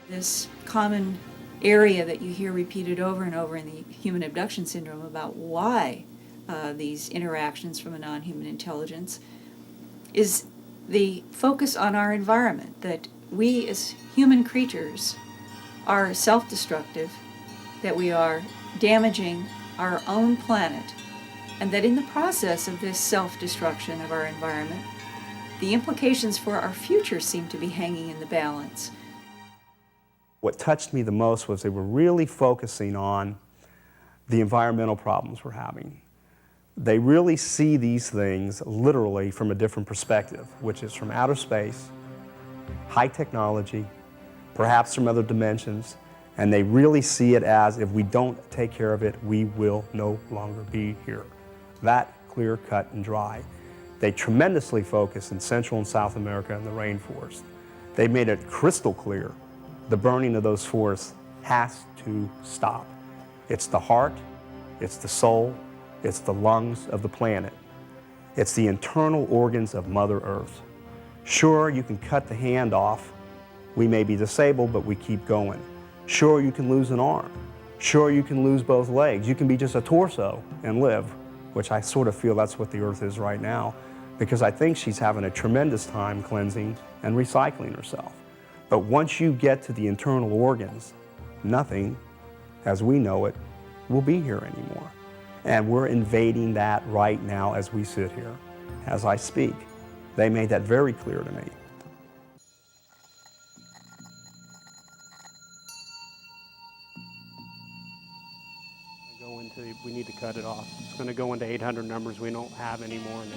This common area that you hear repeated over and over in the human abduction syndrome about why these interactions from a non-human intelligence is the focus on our environment, that we as human creatures are self-destructive, that we are damaging our own planet, and that in the process of this self-destruction of our environment, the implications for our future seem to be hanging in the balance. What touched me the most was they were really focusing on the environmental problems we're having. They really see these things literally from a different perspective, which is from outer space, high technology, perhaps from other dimensions, and they really see it as, if we don't take care of it, we will no longer be here. That clear, cut, and dry. They tremendously focus in Central and South America and the rainforest. They made it crystal clear the burning of those forests has to stop. It's the heart, it's the soul, it's the lungs of the planet. It's the internal organs of Mother Earth. Sure, you can cut the hand off. We may be disabled, but we keep going. Sure, you can lose an arm. Sure, you can lose both legs. You can be just a torso and live, which I sort of feel that's what the Earth is right now, because I think she's having a tremendous time cleansing and recycling herself. But once you get to the internal organs, nothing, as we know it, will be here anymore. And we're invading that right now as we sit here, as I speak. They made that very clear to me. We need to cut it off. It's going to go into 800 numbers we don't have anymore. And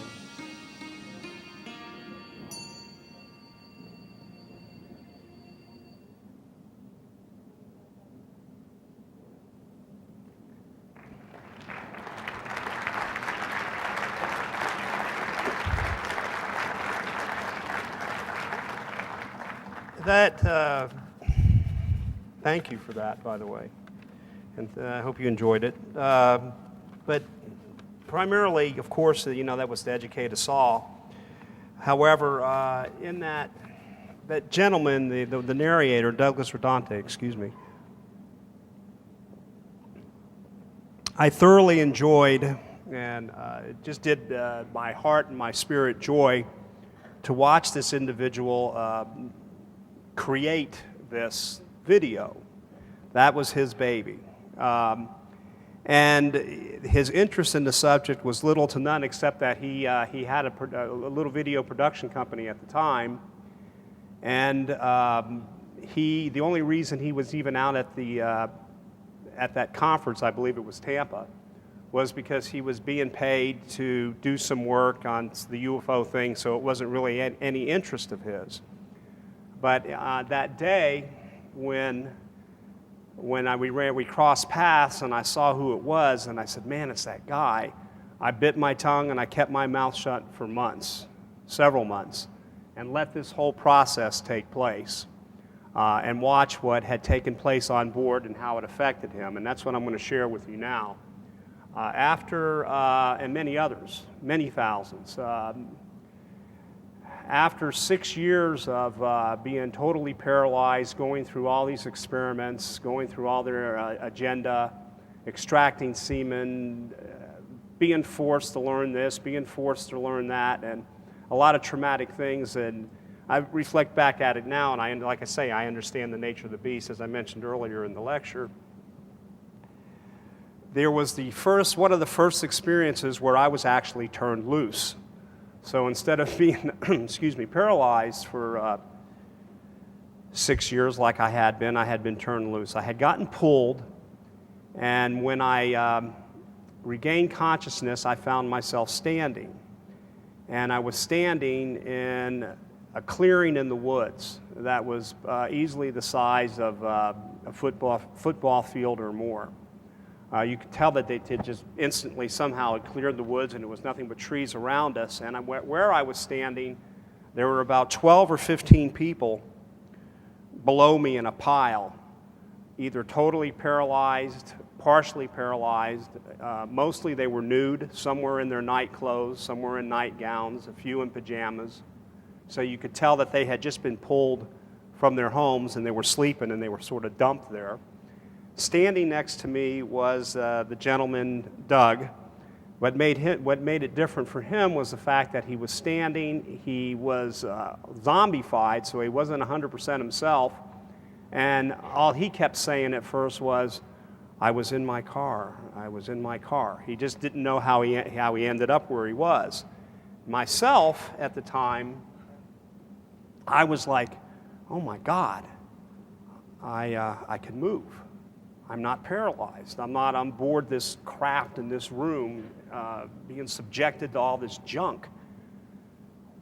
Thank you for that, by the way, and I hope you enjoyed it. But primarily, of course, that was to educate us all. However, in that gentleman, the narrator, Douglas Rodante, excuse me, I thoroughly enjoyed, and it just did my heart and my spirit joy to watch this individual create this video. That was his baby. And his interest in the subject was little to none, except that he had a little video production company at the time. And the only reason he was even out at that conference, I believe it was Tampa, was because he was being paid to do some work on the UFO thing, so it wasn't really any interest of his. But that day, when we crossed paths and I saw who it was, and I said, man, it's that guy, I bit my tongue and I kept my mouth shut for months, several months, and let this whole process take place. And watch what had taken place on board and how it affected him. And that's what I'm going to share with you now. And many others, many thousands, after 6 years of being totally paralyzed, going through all these experiments, going through all their agenda, extracting semen, being forced to learn this, being forced to learn that, and a lot of traumatic things. And I reflect back at it now, and like I say, I understand the nature of the beast, as I mentioned earlier in the lecture. There was one of the first experiences where I was actually turned loose. So instead of being, paralyzed for 6 years like I had been turned loose. I had gotten pulled, and when I regained consciousness, I found myself standing. And I was standing in a clearing in the woods that was easily the size of a football field or more. You could tell that they just instantly somehow had cleared the woods, and it was nothing but trees around us. And where I was standing, there were about 12 or 15 people below me in a pile, either totally paralyzed, partially paralyzed. Mostly they were nude. Some were in their night clothes, some were in nightgowns, a few in pajamas. So you could tell that they had just been pulled from their homes and they were sleeping and they were sort of dumped there. Standing next to me was the gentleman, Doug. What made it different for him was the fact that he was standing, he was zombified, so he wasn't 100% himself, and all he kept saying at first was, I was in my car, I was in my car. He just didn't know how he ended up where he was. Myself, at the time, I was like, oh my God, I can move. I'm not paralyzed. I'm not on board this craft in this room being subjected to all this junk.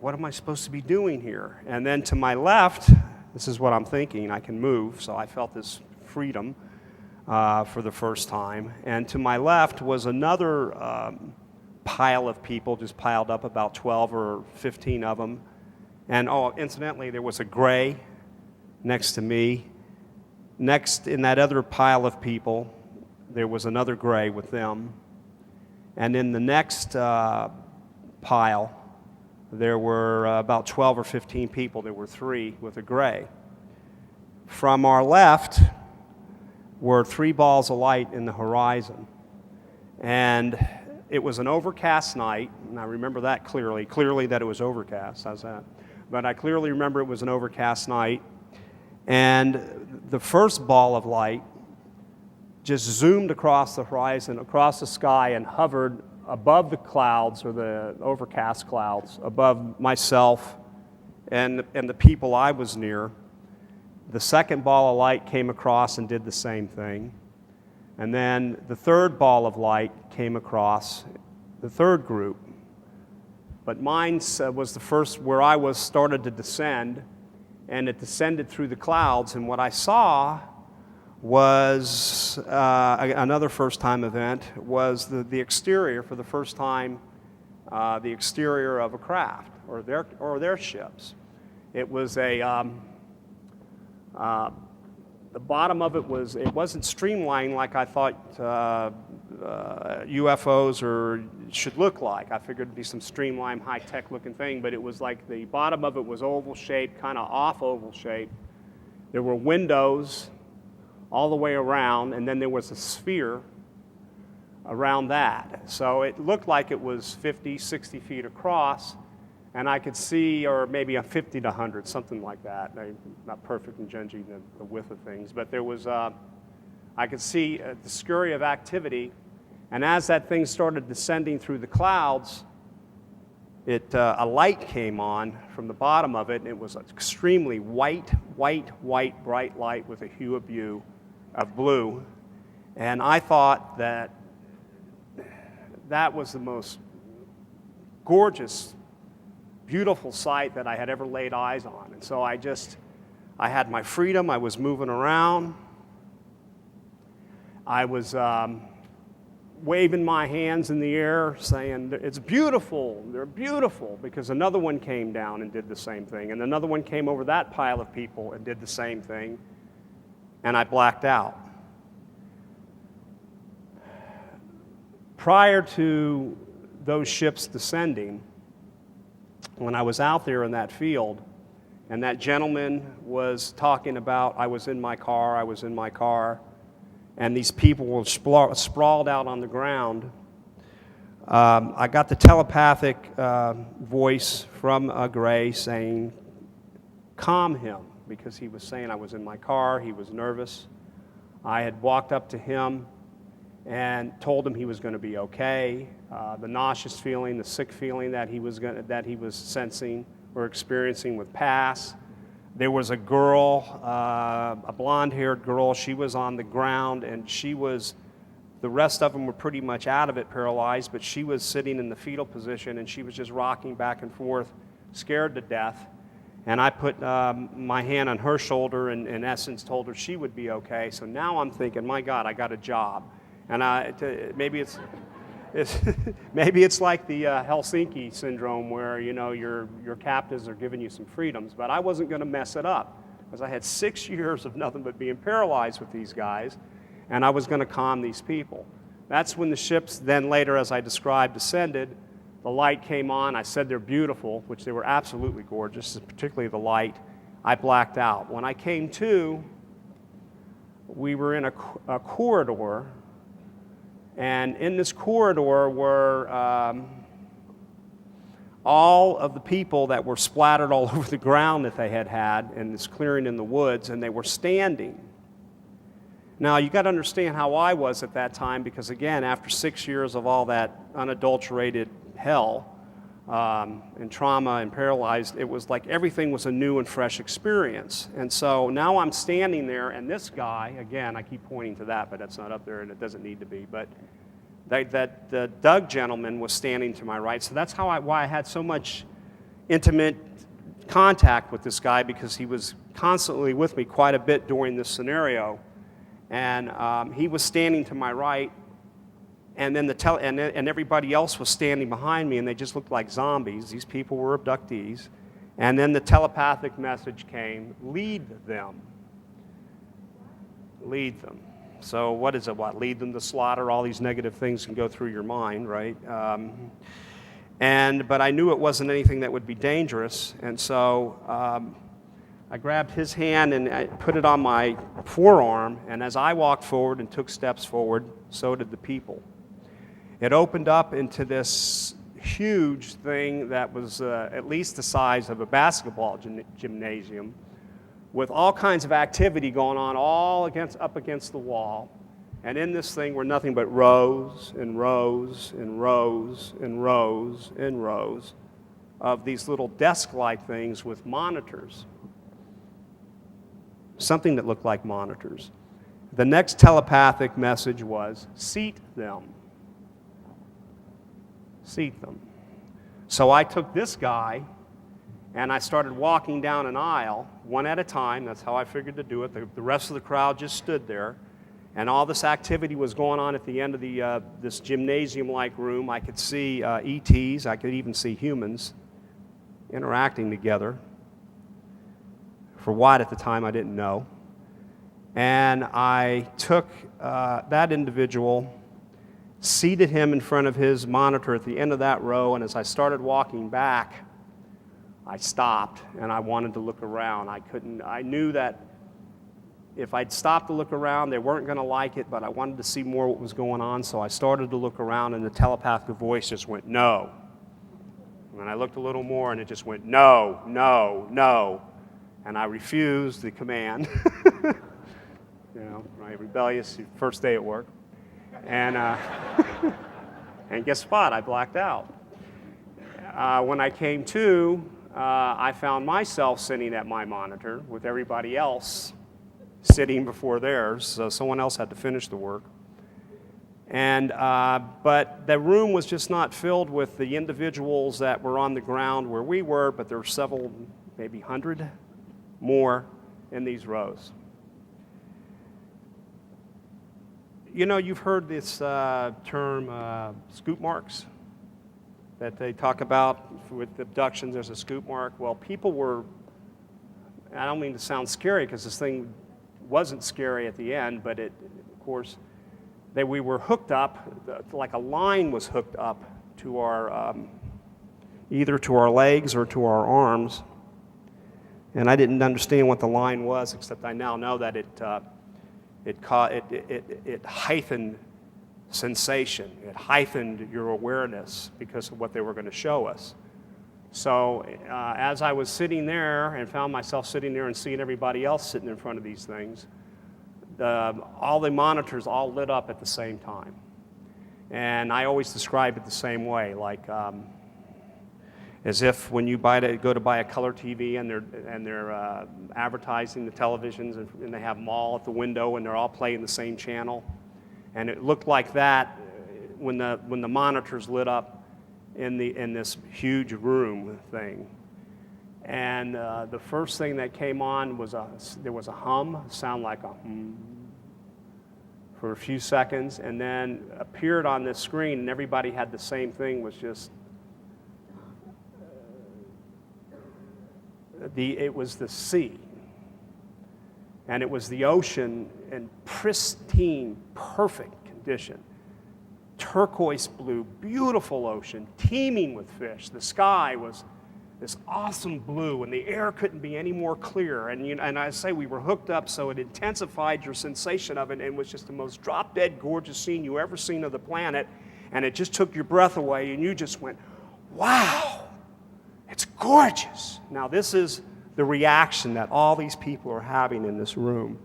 What am I supposed to be doing here? And then to my left, this is what I'm thinking, I can move, so I felt this freedom for the first time. And to my left was another pile of people, just piled up, about 12 or 15 of them. And incidentally, there was a gray next to me. Next, in that other pile of people, there was another gray with them. And in the next pile, there were about 12 or 15 people. There were 3 with a gray. From our left were 3 balls of light in the horizon. And it was an overcast night, and I remember that clearly that it was overcast. How's that? But I clearly remember it was an overcast night. And the first ball of light just zoomed across the horizon, across the sky, and hovered above the clouds, or the overcast clouds, above myself and the people I was near. The second ball of light came across and did the same thing. And then the third ball of light came across the third group. But mine was the first where I was started to descend, and it descended through the clouds. And what I saw was another first-time event, was the exterior for the first time, the exterior of a craft or their ships. It was The bottom of it wasn't streamlined like I thought UFOs should look like. I figured it'd be some streamlined, high-tech looking thing, but it was like the bottom of it was oval shaped, kind of off oval shape. There were windows all the way around, and then there was a sphere around that. So it looked like it was 50, 60 feet across, and I could see, or maybe a 50 to 100, something like that. I'm not perfect in judging the width of things, but there was, I could see the scurry of activity, and as that thing started descending through the clouds, a light came on from the bottom of it, and it was an extremely white, bright light with a hue of blue. And I thought that was the most gorgeous, beautiful sight that I had ever laid eyes on. And so I had my freedom. I was moving around. I was waving my hands in the air saying, it's beautiful, they're beautiful, because another one came down and did the same thing, and another one came over that pile of people and did the same thing, and I blacked out. Prior to those ships descending, when I was out there in that field, and that gentleman was talking about, I was in my car, and these people were sprawled out on the ground, I got the telepathic voice from Gray saying, calm him, because he was saying I was in my car, he was nervous. I had walked up to him and told him he was going to be okay. The nauseous feeling, the sick feeling that he was sensing or experiencing would pass. There was a girl, a blonde-haired girl. She was on the ground, and the rest of them were pretty much out of it, paralyzed, but she was sitting in the fetal position, and she was just rocking back and forth, scared to death. And I put my hand on her shoulder and, in essence, told her she would be okay. So now I'm thinking, my God, I got a job. And maybe it's like the Helsinki syndrome, where your captors are giving you some freedoms, but I wasn't going to mess it up, because I had 6 years of nothing but being paralyzed with these guys, and I was going to calm these people. That's when the ships then later, as I described, descended. The light came on. I said they're beautiful, which they were absolutely gorgeous, particularly the light. I blacked out. When I came to, we were in a corridor. And in this corridor were all of the people that were splattered all over the ground that they had in this clearing in the woods, and they were standing. Now, you got to understand how I was at that time, because again, after 6 years of all that unadulterated hell and trauma and paralyzed, it was like everything was a new and fresh experience. And so now I'm standing there, and this guy, again, I keep pointing to that, but that's not up there, and it doesn't need to be, but the Doug gentleman was standing to my right. So that's why I had so much intimate contact with this guy, because he was constantly with me quite a bit during this scenario. And he was standing to my right, and then and everybody else was standing behind me, and they just looked like zombies. These people were abductees. And then the telepathic message came, lead them. Lead them. So what is it? Lead them to slaughter? All these negative things can go through your mind, right? But I knew it wasn't anything that would be dangerous, and so I grabbed his hand and I put it on my forearm, and as I walked forward and took steps forward, so did the people. It opened up into this huge thing that was at least the size of a basketball gymnasium, with all kinds of activity going on up against the wall. And in this thing were nothing but rows and rows and rows and rows and rows of these little desk-like things with monitors. Something that looked like monitors. The next telepathic message was, seat them. Seat them. So I took this guy and I started walking down an aisle, one at a time. That's how I figured to do it. The rest of the crowd just stood there. And all this activity was going on at the end of this gymnasium-like room. I could see ETs. I could even see humans interacting together. For what at the time, I didn't know. And I took that individual, seated him in front of his monitor at the end of that row, and as I started walking back, I stopped and I wanted to look around. I knew that if I'd stopped to look around, they weren't going to like it, but I wanted to see more what was going on, so I started to look around, and the telepathic voice just went, no. And I looked a little more, and it just went, no, no, no. And I refused the command. Right, rebellious, first day at work. And, and guess what? I blacked out. When I came to, I found myself sitting at my monitor with everybody else sitting before theirs, so someone else had to finish the work. And, but the room was just not filled with the individuals that were on the ground where we were, but there were several, maybe 100 more in these rows. You know, you've heard this term scoop marks that they talk about with abductions. There's a scoop mark. Well, people were, I don't mean to sound scary because this thing wasn't scary at the end, but it, of course, we were hooked up, like a line was hooked up to our, either to our legs or to our arms. And I didn't understand what the line was, except I now know that it heightened sensation. It heightened your awareness because of what they were going to show us. So as I was sitting there and found myself sitting there and seeing everybody else sitting in front of these things, all the monitors all lit up at the same time. And I always describe it the same way, like as if when you go to buy a color TV and they're advertising the televisions and they have them all at the window and they're all playing the same channel. And it looked like that when the monitors lit up in this huge room thing. And the first thing that came on was there was a hum, sound like a hum, for a few seconds, and then appeared on this screen, and everybody had the same thing, was just it was the sea, and it was the ocean in pristine, perfect condition. Turquoise blue, beautiful ocean, teeming with fish. The sky was this awesome blue, and the air couldn't be any more clear. And I say we were hooked up, so it intensified your sensation of it, and it was just the most drop-dead gorgeous scene you ever seen of the planet, and it just took your breath away, and you just went, wow, it's gorgeous. Now this is the reaction that all these people are having in this room.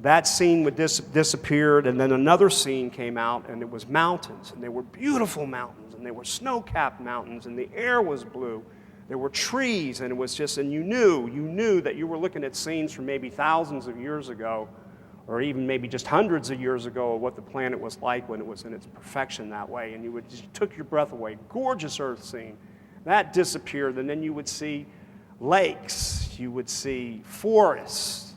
That scene would disappeared, and then another scene came out, and it was mountains, and they were beautiful mountains, and they were snow-capped mountains, and the air was blue. There were trees, and it was just, and you knew that you were looking at scenes from maybe thousands of years ago, or even maybe just hundreds of years ago, of what the planet was like when it was in its perfection that way, and you took your breath away. Gorgeous Earth scene. That disappeared, and then you would see lakes, you would see forests,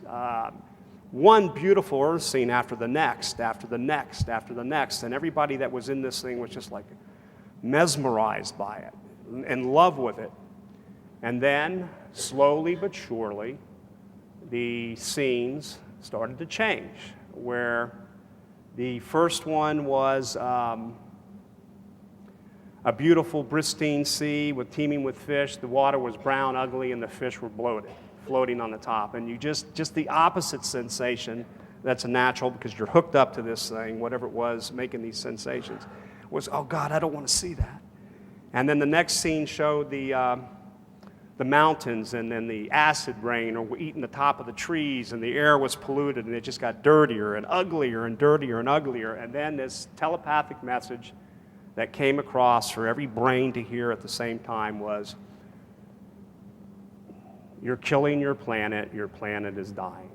one beautiful Earth scene after the next, after the next, after the next, and everybody that was in this thing was just like mesmerized by it, in love with it. And then, slowly but surely, the scenes started to change, where the first one was a beautiful, pristine sea teeming with fish. The water was brown, ugly, and the fish were bloated, floating on the top. And you just the opposite sensation that's a natural because you're hooked up to this thing, whatever it was, making these sensations, was, oh God, I don't want to see that. And then the next scene showed the mountains, and then the acid rain or eating the top of the trees, and the air was polluted, and it just got dirtier and uglier and dirtier and uglier. And then this telepathic message that came across for every brain to hear at the same time was, you're killing your planet is dying.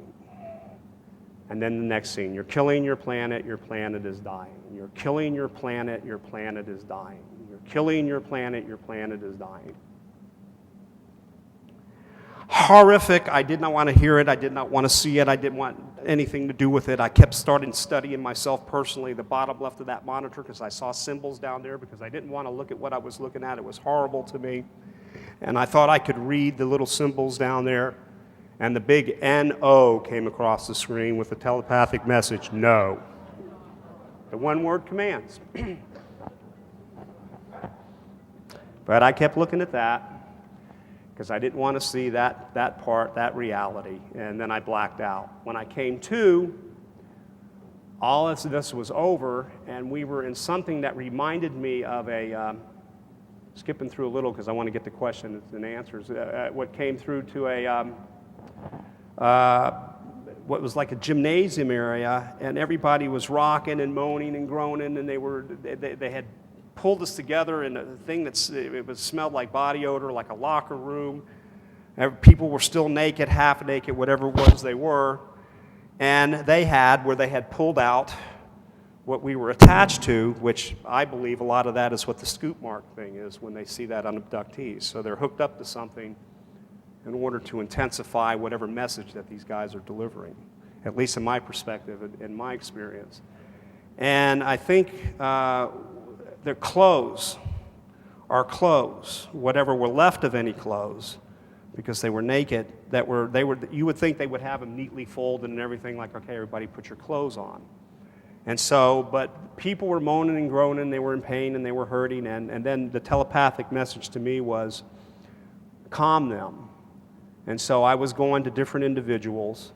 And then the next scene, you're killing your planet is dying. You're killing your planet is dying. You're killing your planet is dying. Horrific. I did not want to hear it. I did not want to see it. I didn't want anything to do with it. I kept studying myself personally, the bottom left of that monitor, because I saw symbols down there because I didn't want to look at what I was looking at. It was horrible to me. And I thought I could read the little symbols down there. and the big N-O came across the screen with the telepathic message, no. The one-word commands. But I kept looking at that because I didn't want to see that part, that reality, and then I blacked out. When I came to, all of this was over, and we were in something that reminded me of a, skipping through a little because I want to get to questions and answers, what came through to what was like a gymnasium area, and everybody was rocking and moaning and groaning, and they had pulled us together in a thing it smelled like body odor, like a locker room. People were still naked, half naked, whatever it was they were. And they had pulled out what we were attached to, which I believe a lot of that is what the scoop mark thing is when they see that on abductees. So they're hooked up to something in order to intensify whatever message that these guys are delivering, at least in my perspective and in my experience. And I think their clothes, our clothes, whatever were left of any clothes, because they were naked, you would think they would have them neatly folded and everything, like, okay, everybody put your clothes on. And so, but people were moaning and groaning, they were in pain and they were hurting, and then the telepathic message to me was, calm them. And so I was going to different individuals,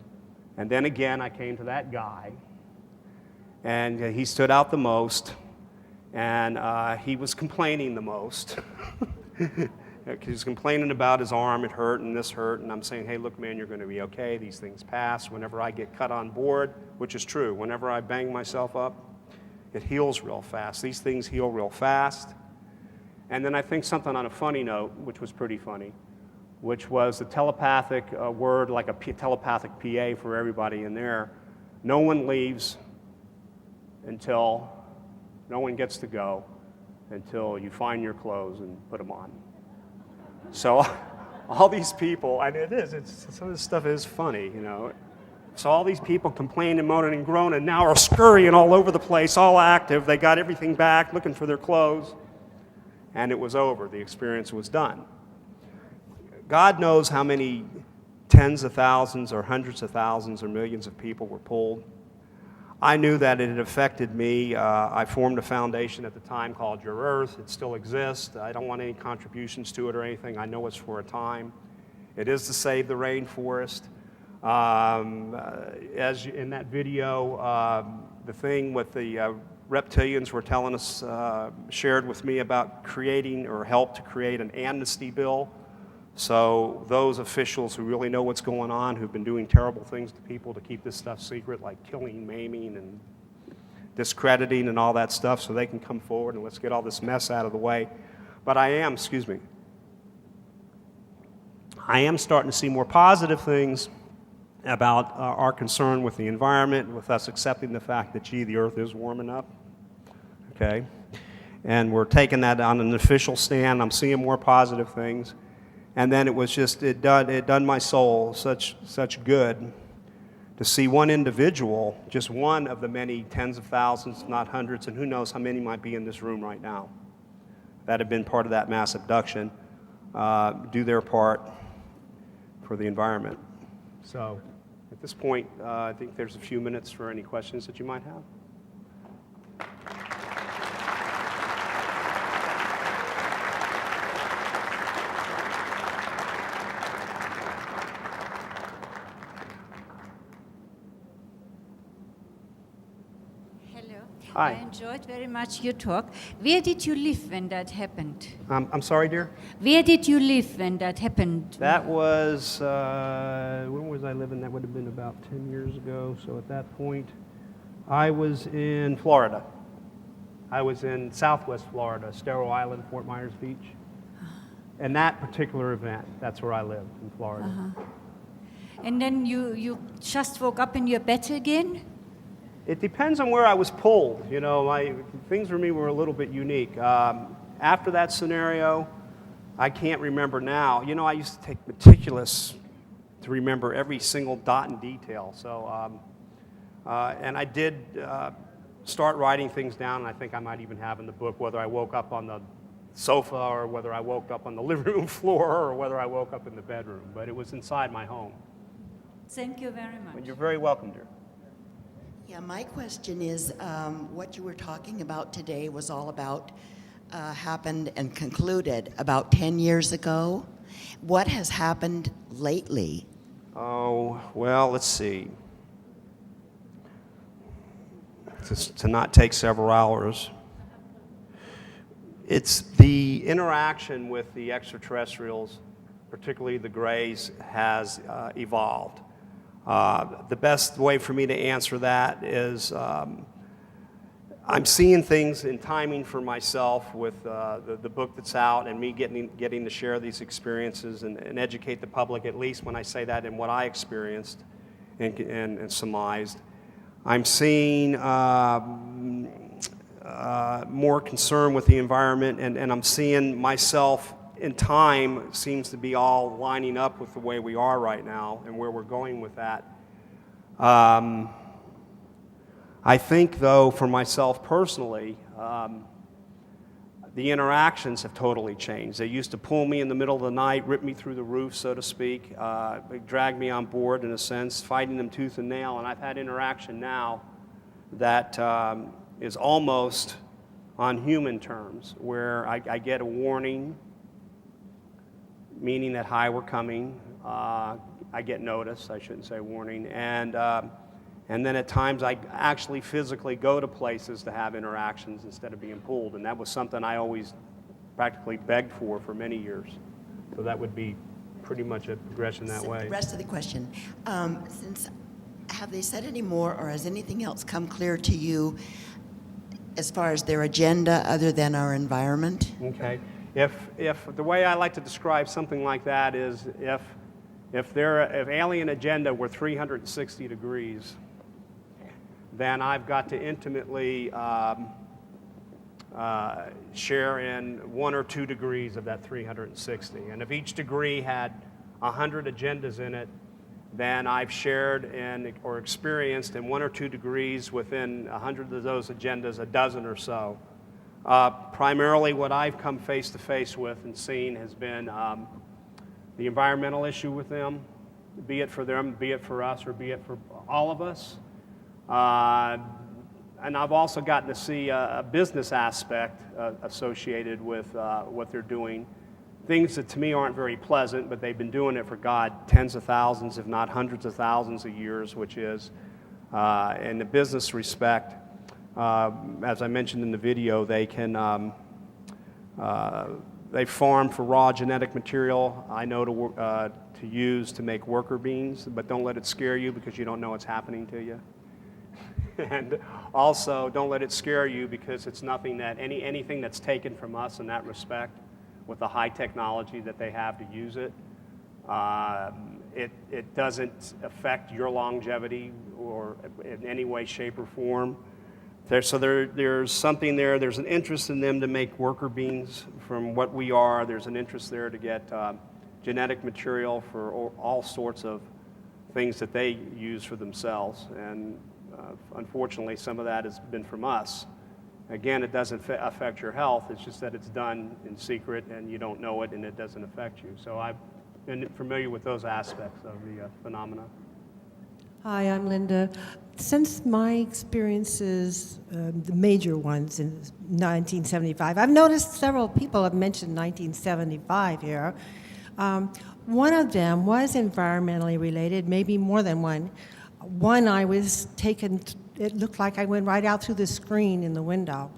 and then again I came to that guy, and he stood out the most, and he was complaining the most. He was complaining about his arm, it hurt, and this hurt, and I'm saying, hey, look, man, you're going to be okay. These things pass. Whenever I get cut on board, which is true, whenever I bang myself up, it heals real fast. These things heal real fast. And then I think something on a funny note, which was pretty funny, which was the telepathic word, like a telepathic PA for everybody in there. No one leaves until, no one gets to go until you find your clothes and put them on. So all these people, and some of this stuff is funny, you know. So all these people complaining, moaning, and groaning now are scurrying all over the place, all active. They got everything back, looking for their clothes, and it was over. The experience was done. God knows how many tens of thousands or hundreds of thousands or millions of people were pulled. I knew that it had affected me. I formed a foundation at the time called Your Earth. It still exists. I don't want any contributions to it or anything. I know it's for a time. It is to save the rainforest. As in that video, the thing with the reptilians were telling us, shared with me about creating or helped to create an amnesty bill. So those officials who really know what's going on, who've been doing terrible things to people to keep this stuff secret, like killing, maiming, and discrediting and all that stuff, so they can come forward and let's get all this mess out of the way. But I am starting to see more positive things about our concern with the environment, with us accepting the fact that, gee, the earth is warming up, okay? And we're taking that on an official stand. I'm seeing more positive things. And then it was just, it done my soul such good to see one individual, just one of the many tens of thousands, not hundreds, and who knows how many might be in this room right now that have been part of that mass abduction, do their part for the environment. So at this point, I think there's a few minutes for any questions that you might have. Hi. I enjoyed very much your talk. Where did you live when that happened? I'm sorry, dear? Where did you live when that happened? That was, when was I living? That would have been about 10 years ago. So at that point, I was in Florida. I was in Southwest Florida, Staro Island, Fort Myers Beach. And that particular event, that's where I lived, in Florida. And then you just woke up in your bed again? It depends on where I was pulled. You know, things for me were a little bit unique. After that scenario, I can't remember now. You know, I used to take meticulous to remember every single dot and detail. So, and I did start writing things down, and I think I might even have in the book whether I woke up on the sofa or whether I woke up on the living room floor or whether I woke up in the bedroom. But it was inside my home. Thank you very much. You're very welcome, dear. Yeah, my question is, what you were talking about today was all about, happened and concluded about 10 years ago. What has happened lately? Oh, well, let's see. To not take several hours. It's the interaction with the extraterrestrials, particularly the Greys, has evolved. The best way for me to answer that is I'm seeing things in timing for myself with the book that's out and me getting to share these experiences and educate the public, at least when I say that in what I experienced and surmised. I'm seeing more concern with the environment, and I'm seeing myself in time seems to be all lining up with the way we are right now and where we're going with that. I think, though, for myself personally, the interactions have totally changed. They used to pull me in the middle of the night, rip me through the roof, so to speak, drag me on board, in a sense, fighting them tooth and nail. And I've had interaction now that is almost on human terms, where I get a warning, meaning that, hi, we're coming. I get notice, I shouldn't say warning. And then at times I actually physically go to places to have interactions instead of being pulled. And that was something I always practically begged for many years. So that would be pretty much a progression that way. The rest of the question, have they said any more, or has anything else come clear to you as far as their agenda other than our environment? Okay. If the way I like to describe something like that is if alien agenda were 360 degrees, then I've got to intimately share in 1 or 2 degrees of that 360. And if each degree had 100 agendas in it, then I've shared in or experienced in 1 or 2 degrees within 100 of those agendas, a dozen or so. Primarily what I've come face to face with and seen has been the environmental issue with them, be it for them, be it for us, or be it for all of us. And I've also gotten to see a business aspect associated with what they're doing. Things that to me aren't very pleasant, but they've been doing it for, God, tens of thousands, if not hundreds of thousands of years, which is, in the business respect, as I mentioned in the video, they can, they farm for raw genetic material, I know, to use to make worker beans, but don't let it scare you because you don't know what's happening to you. And also, don't let it scare you because it's nothing that, anything that's taken from us in that respect, with the high technology that they have to use it, it doesn't affect your longevity or in any way, shape, or form. There's something there. There's an interest in them to make worker beans from what we are. There's an interest there to get genetic material for all sorts of things that they use for themselves. And unfortunately, some of that has been from us. Again, it doesn't affect your health. It's just that it's done in secret and you don't know it and it doesn't affect you. So I've been familiar with those aspects of the phenomena. Hi, I'm Linda. Since my experiences, the major ones in 1975, I've noticed several people have mentioned 1975 here. One of them was environmentally related, maybe more than one. One, I was taken, it looked like I went right out through the screen in the window.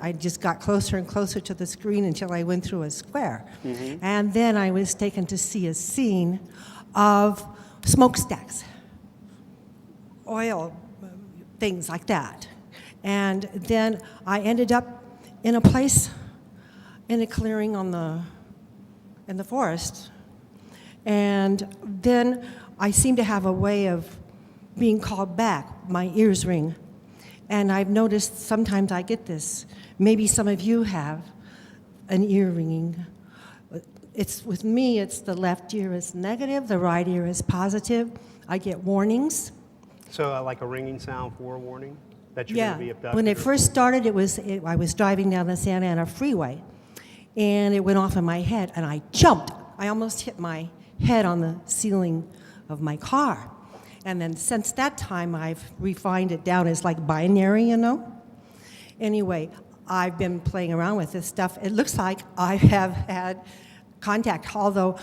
I just got closer and closer to the screen until I went through a square. Mm-hmm. And then I was taken to see a scene of smokestacks, oil, things like that. And then I ended up in a place, in a clearing in the forest. And then I seem to have a way of being called back. My ears ring. And I've noticed sometimes I get this. Maybe some of you have an ear ringing. With me, it's the left ear is negative, the right ear is positive. I get warnings. So like a ringing sound for a warning that you're going to be abducted? When it first started, I was driving down the Santa Ana freeway, and it went off in my head, and I jumped. I almost hit my head on the ceiling of my car. And then since that time, I've refined it down as like binary, you know? Anyway, I've been playing around with this stuff. It looks like I have had contact, although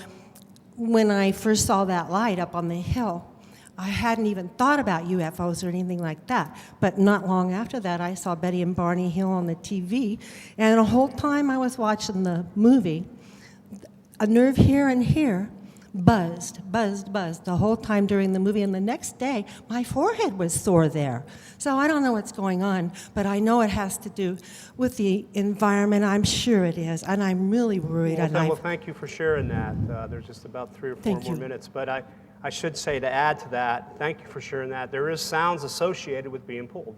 when I first saw that light up on the hill, I hadn't even thought about UFOs or anything like that. But not long after that, I saw Betty and Barney Hill on the TV, and the whole time I was watching the movie, a nerve here and here buzzed the whole time during the movie, and the next day, my forehead was sore there. So I don't know what's going on, but I know it has to do with the environment. I'm sure it is, and I'm really worried. Well, thank you for sharing that. There's just about 3 or 4 more minutes, but I should say, to add to that, thank you for sharing that. There is sounds associated with being pulled.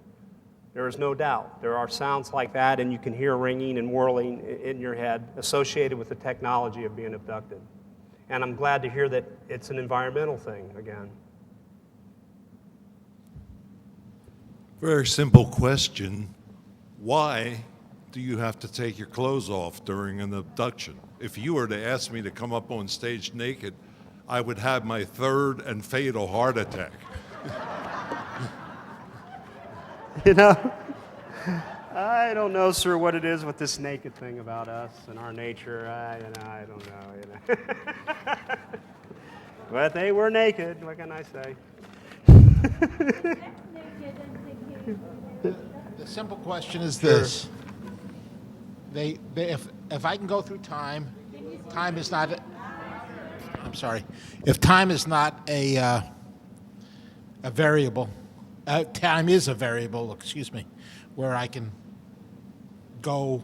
There is no doubt. There are sounds like that, and you can hear ringing and whirling in your head associated with the technology of being abducted. And I'm glad to hear that it's an environmental thing again. Very simple question. Why do you have to take your clothes off during an abduction? If you were to ask me to come up on stage naked, I would have my 3rd and fatal heart attack. You know, I don't know, sir, what it is with this naked thing about us and our nature. I don't know. But they were naked. What can I say? The simple question is this: if I can go through time, time is not. I'm sorry. If time is not a variable, time is a variable. Excuse me, where I can go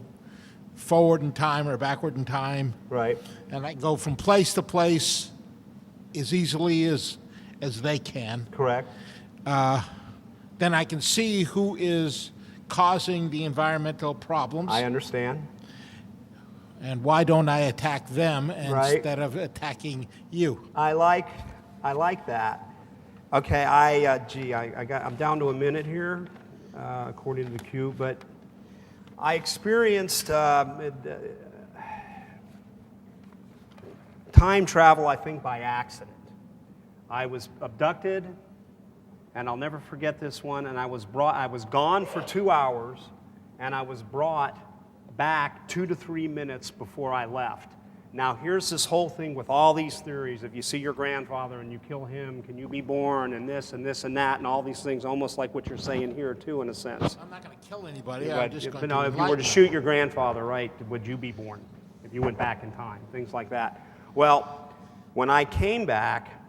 forward in time or backward in time. Right. And I can go from place to place as easily as they can. Correct. Then I can see who is causing the environmental problems. I understand. And why don't I attack them instead of attacking you? I like that. Okay, I'm down to a minute here, according to the queue, but I experienced time travel, I think, by accident. I was abducted, and I'll never forget this one, and I was gone for 2 hours, and I was brought back 2 to 3 minutes before I left. Now, here's this whole thing with all these theories. If you see your grandfather and you kill him, can you be born, and this and this and that, and all these things, almost like what you're saying here, too, in a sense. I'm not going to kill anybody. But, I'm just going to if you were to shoot your grandfather, right, would you be born if you went back in time? Things like that. Well, when I came back,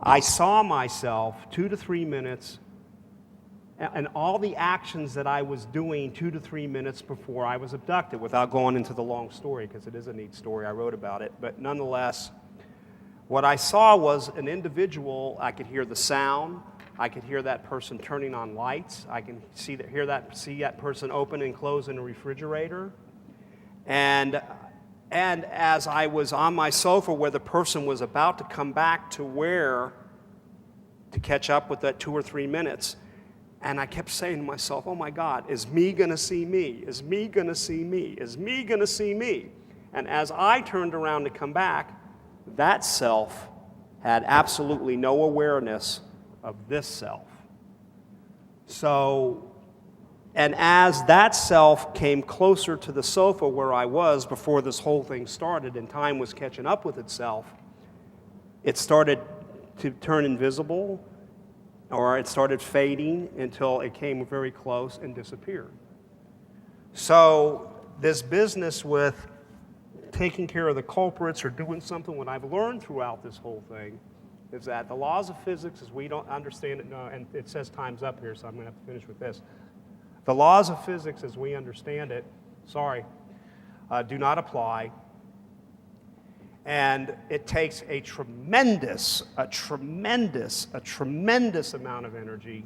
I saw myself 2 to 3 minutes and all the actions that I was doing 2 to 3 minutes before I was abducted, without going into the long story, because it is a neat story. I wrote about it. But nonetheless, what I saw was an individual. I could hear the sound. I could hear that person turning on lights. I can see that person open and close in a refrigerator. And as I was on my sofa where the person was about to come back to catch up with that 2 or 3 minutes, and I kept saying to myself, oh my God, is me going to see me? Is me going to see me? Is me going to see me? And as I turned around to come back, that self had absolutely no awareness of this self. So, and as that self came closer to the sofa where I was before this whole thing started and time was catching up with itself, it started to turn invisible, or it started fading until it came very close and disappeared. So this business with taking care of the culprits or doing something, what I've learned throughout this whole thing is that the laws of physics, as we don't understand it, and it says time's up here, so I'm going to have to finish with this. The laws of physics, as we understand it, do not apply. And it takes a tremendous amount of energy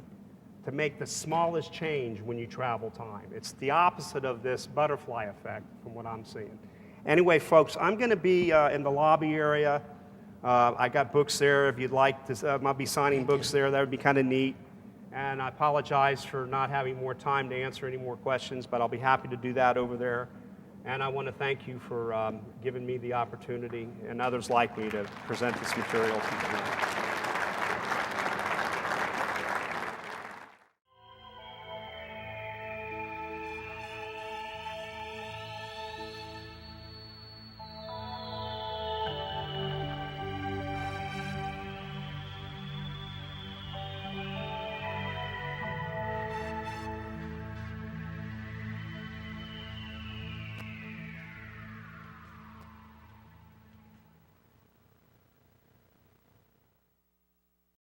to make the smallest change when you travel time. It's the opposite of this butterfly effect from what I'm seeing. Anyway, folks, I'm going to be in the lobby area. I got books there. If you'd like to, I'll be signing books there. That would be kind of neat. And I apologize for not having more time to answer any more questions, but I'll be happy to do that over there. And I want to thank you for giving me the opportunity and others like me to present this material to you.